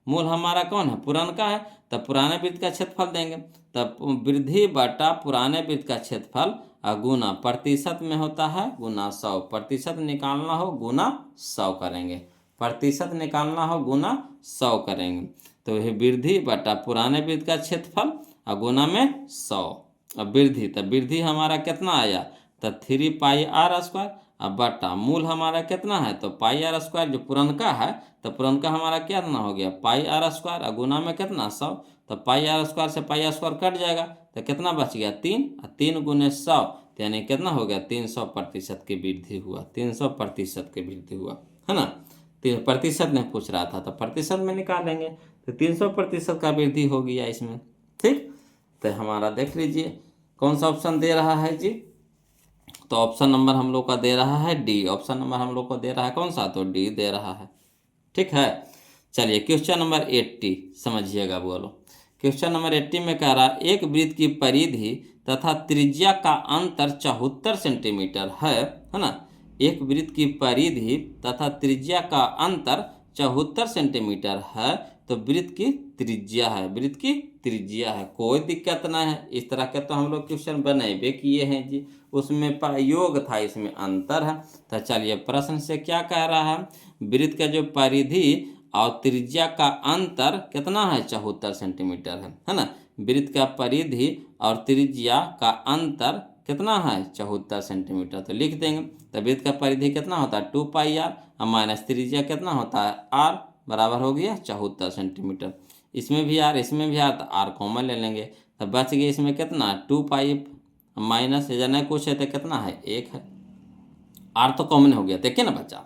मूल हमारा कौन है, पुरानका है, तब पुराने वृत्त का क्षेत्रफल देंगे, तब वृद्धि बटा पुराने वृत्त का क्षेत्रफल गुना प्रतिशत में होता है गुना 100, प्रतिशत निकालना हो गुना 100 करेंगे, प्रतिशत निकालना हो गुना 100 करेंगे, तो यह वृद्धि बटा पुराने वृत्त का क्षेत्रफल और गुना में 100। अब वृद्धि, तो वृद्धि हमारा कितना आया, तो 3 पाई आर स्क्वायर, अब बटा मूल हमारा कितना है, तो पाई आर स्क्वायर जो पुरनका है, तो पुरनका हमारा कितना हो गया पाई आर स्क्वायर, और गुना में कितना 100, तो पाई आर स्क्वायर से पाई आर स्क्वायर कट जाएगा, तो कितना बच गया 3, और 3 गुने 100, तो यानी कितना हो गया 300% की वृद्धि हुआ, 300% की वृद्धि हुआ, है ना। प्रतिशत में पूछ रहा था तो प्रतिशत में निकालेंगे, तो 300% का वृद्धि हो गया इसमें, ठीक। तो हमारा देख लीजिए कौन सा ऑप्शन दे रहा है जी, तो ऑप्शन नंबर हम लोग का दे रहा है डी, ऑप्शन नंबर हम लोग को दे रहा है कौन सा, तो डी दे रहा है, ठीक है। चलिए क्वेश्चन नंबर 80 समझिएगा, बोलो। क्वेश्चन नंबर 80 में कह रहा है एक वृत्त की परिधि तथा त्रिज्या का अंतर 74 सेंटीमीटर है ना। एक वृत्त की परिधि तथा त्रिज्या का अंतर 74 सेंटीमीटर है, तो वृत्त की त्रिज्या है, वृत्त की त्रिज्या है, कोई दिक्कत ना है। इस तरह के तो हम लोग क्वेश्चन बनाए किए हैं जी, उसमें योग था, इसमें अंतर है। तो चलिए प्रश्न से क्या कह रहा है, वृत्त का जो परिधि और त्रिज्या का अंतर कितना है 74 सेंटीमीटर है ना। वृत्त का परिधि और त्रिज्या का अंतर कितना है 74 सेंटीमीटर, तो लिख देंगे। तो वृत्त का परिधि कितना होता है 2 पाई आर, और माइनस त्रिज्या कितना होता है आर, बराबर हो गया 74 सेंटीमीटर। इसमें भी आर इसमें भी आर, तो आर कॉमन ले लेंगे, तो बच गया इसमें कितना 2 पाई माइनस नहीं कुछ है तो कितना है 1 है, आर तो कॉमन हो गया, देखिए ना बच्चा।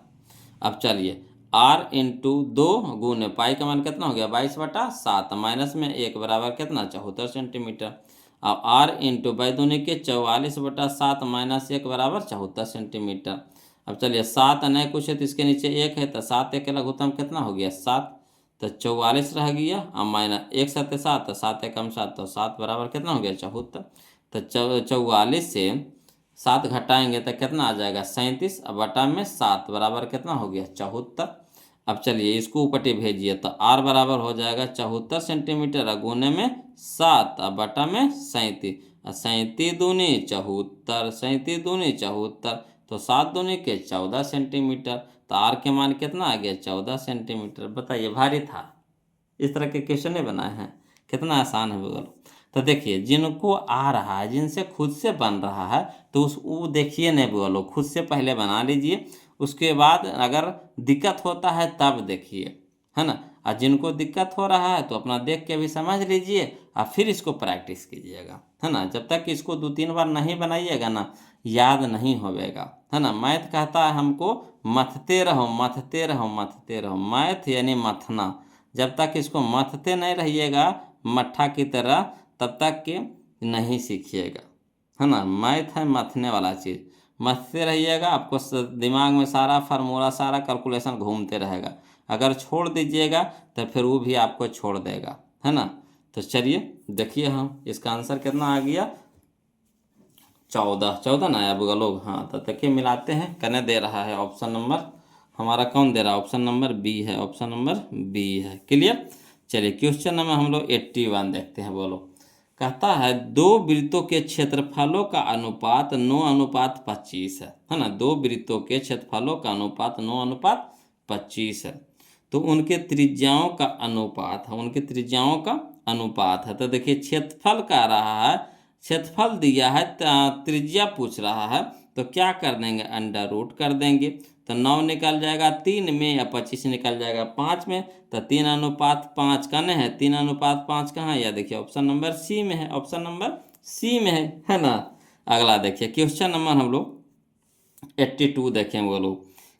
अब चलिए आर इंटू 2 गुने पाई का मान कितना हो गया 22/7, माइनस में 1 बराबर कितना 74 सेंटीमीटर। अब आर इंटू बाई दूनी के 44/7 माइनस 1 बराबर 74 सेंटीमीटर। अब चलिए 7 नहीं कुछ है तो इसके नीचे 1 है, तो 7 1 लघुत्तम कितना हो गया 7, तो 44 रह गया, अब माइनस 1 7 7, तो 7 1 7, तो 7 बराबर कितना हो गया 74, तो 44 से 7 घटाएंगे तो कितना आ जाएगा 37, अब बटा में 7 बराबर कितना हो गया 74। अब चलिए इसको ऊपटे भेजिए, तो आर बराबर हो जाएगा 74 सेंटीमीटर, गुने में 7, अब बटा में 37, 37 दूनी 74, 37 दूनी 74, तो 7 दूनी के 14 सेंटीमीटर, तो आर के मान कितना आ गया 14 सेंटीमीटर। बताइए भारी था, इस तरह के क्वेश्चन बनाए हैं, कितना आसान है बोलो। तो देखिए जिनको आ रहा है, जिनसे खुद से बन रहा है, तो वो देखिए नहीं बोलो, खुद से पहले बना लीजिए, उसके बाद अगर दिक्कत होता है तब देखिए, है ना। और जिनको दिक्कत हो रहा है तो अपना देख के भी समझ लीजिए और फिर इसको प्रैक्टिस कीजिएगा, है ना। जब तक इसको 2-3 बार नहीं बनाइएगा ना, याद नहीं होगा, है ना। मैथ कहता है हमको मथते रहो मथते रहो मथते रहो, मैथ यानी मथना। जब तक इसको मथते नहीं रहिएगा मट्ठा की तरह, तब तक के नहीं सीखिएगा, है ना। मैथ है मथने वाला चीज़, मथते रहिएगा, आपको दिमाग में सारा फार्मूला सारा कैलकुलेशन घूमते रहेगा। अगर छोड़ दीजिएगा तो फिर वो भी आपको छोड़ देगा, है ना। तो चलिए देखिए हम इसका आंसर कितना आ गया 14 ना आया लोग, हाँ। तो देखिए मिलाते हैं, कहने दे रहा है ऑप्शन नंबर हमारा कौन दे रहा है? ऑप्शन नंबर बी है, ऑप्शन नंबर बी है। क्लियर? चलिए क्वेश्चन नंबर हम लोग 81 देखते हैं। बोलो, कहता है दो वृत्तों के क्षेत्रफलों का अनुपात 9:25 है ना। दो वृत्तों के क्षेत्रफलों का अनुपात 9:25 है। तो उनके त्रिज्याओं का अनुपात है, उनके त्रिज्याओं का अनुपात है। तो देखिए क्षेत्रफल का रहा है, क्षेत्रफल दिया है, त्रिज्या पूछ रहा है, तो क्या कर देंगे? अंडर रूट कर देंगे। तो 9 निकल जाएगा 3 में, या 25 निकल जाएगा 5 में। तो 3:5 कहाँ है? 3:5 कहाँ है? या देखिए ऑप्शन नंबर सी में है, ऑप्शन नंबर सी में है ना। अगला देखिए क्वेश्चन नंबर हम लोग 82 देखें। बोलो,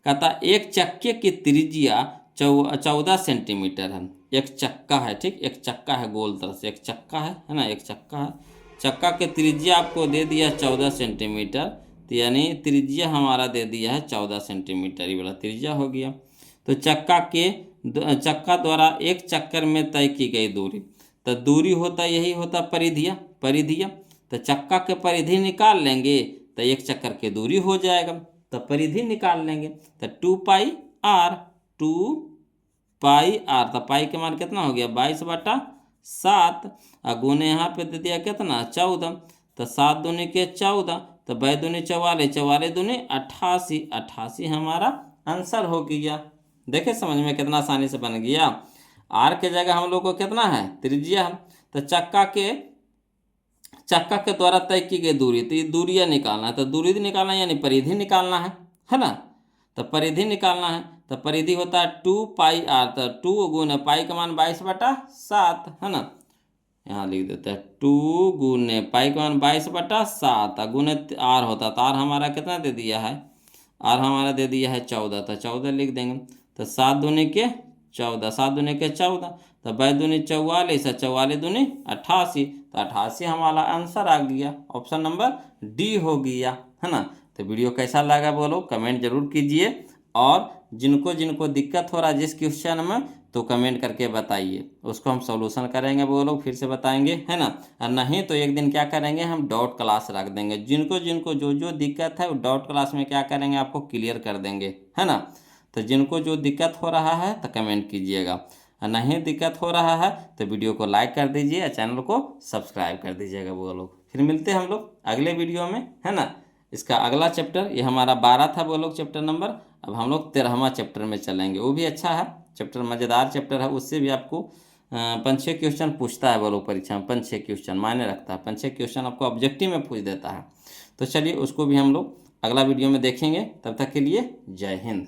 कहता एक चक्के की त्रिज्या 14 सेंटीमीटर है। एक चक्का है, ठीक, एक चक्का है, गोल तरह से एक चक्का है ना, एक चक्का है। चक्का के त्रिज्या आपको दे दिया 14 सेंटीमीटर, तो यानी त्रिज्या हमारा दे दिया है 14 सेंटीमीटर, ये वाला त्रिज्या हो गया। तो चक्का द्वारा एक चक्कर में तय की गई दूरी, तो दूरी होता यही होता परिधिया, परिधिया। तो चक्का के परिधि निकाल लेंगे तो एक चक्कर की दूरी हो जाएगा, तो परिधि निकाल लेंगे। तो 2πr, 2πr, तो पाई के मान कितना हो गया? 22/7। और गुने यहाँ पे दे दिया कितना? 14। तो 7 दूनी के 14, तो 22 दूनी 44, 44 दूनी 88, 88 हमारा आंसर हो गया। देखे समझ में कितना आसानी से बन गया। आर के जगह हम लोग को कितना है? त्रिज्या। तो चक्का के द्वारा तय की गई दूरी, तो ये दूरियाँ निकालना है। तो दूरी निकालना यानी परिधि निकालना है ना। तो परिधि निकालना है, तो परिधि होता है 2πr। तो 2 गुने पाई का मान 22/7 है ना। यहाँ लिख देते हैं 2 गुने पाई का मान 22/7 गुने आर होता, तो आर हमारा कितना दे दिया है? आर हमारा दे दिया है 14, तो 14 लिख देंगे। तो 7 दूनी के 14, 7 दूनी के 14, तो 22 दूनी 44, 44 दूनी 88, तो 88 हमारा आंसर आ गया, ऑप्शन नंबर डी हो गया, है ना। तो वीडियो कैसा लगा बोलो, कमेंट जरूर कीजिए। और जिनको जिनको दिक्कत हो रहा है जिस क्वेश्चन में, तो कमेंट करके बताइए, उसको हम सॉल्यूशन करेंगे, वो लोग फिर से बताएंगे, है ना। और नहीं तो एक दिन क्या करेंगे, हम डॉट क्लास रख देंगे। जिनको जिनको जो जो दिक्कत है वो डॉट क्लास में क्या करेंगे, आपको क्लियर कर देंगे, है ना। तो जिनको जो दिक्कत हो रहा है तो कमेंट कीजिएगा, और नहीं दिक्कत हो रहा है तो वीडियो को लाइक कर दीजिए और चैनल को सब्सक्राइब कर दीजिएगा वो लोग। फिर मिलते हैं हम लोग अगले वीडियो में, है ना। इसका अगला चैप्टर, ये हमारा 12 था वो लोग चैप्टर नंबर, अब हम लोग 13वां चैप्टर में चलेंगे। वो भी अच्छा है चैप्टर, मज़ेदार चैप्टर है। उससे भी आपको 5-6 क्वेश्चन पूछता है वो लोग परीक्षा में, 5-6 क्वेश्चन मायने रखता है, 5-6 क्वेश्चन आपको ऑब्जेक्टिव में पूछ देता है। तो चलिए उसको भी हम लोग अगला वीडियो में देखेंगे। तब तक के लिए जय हिंद।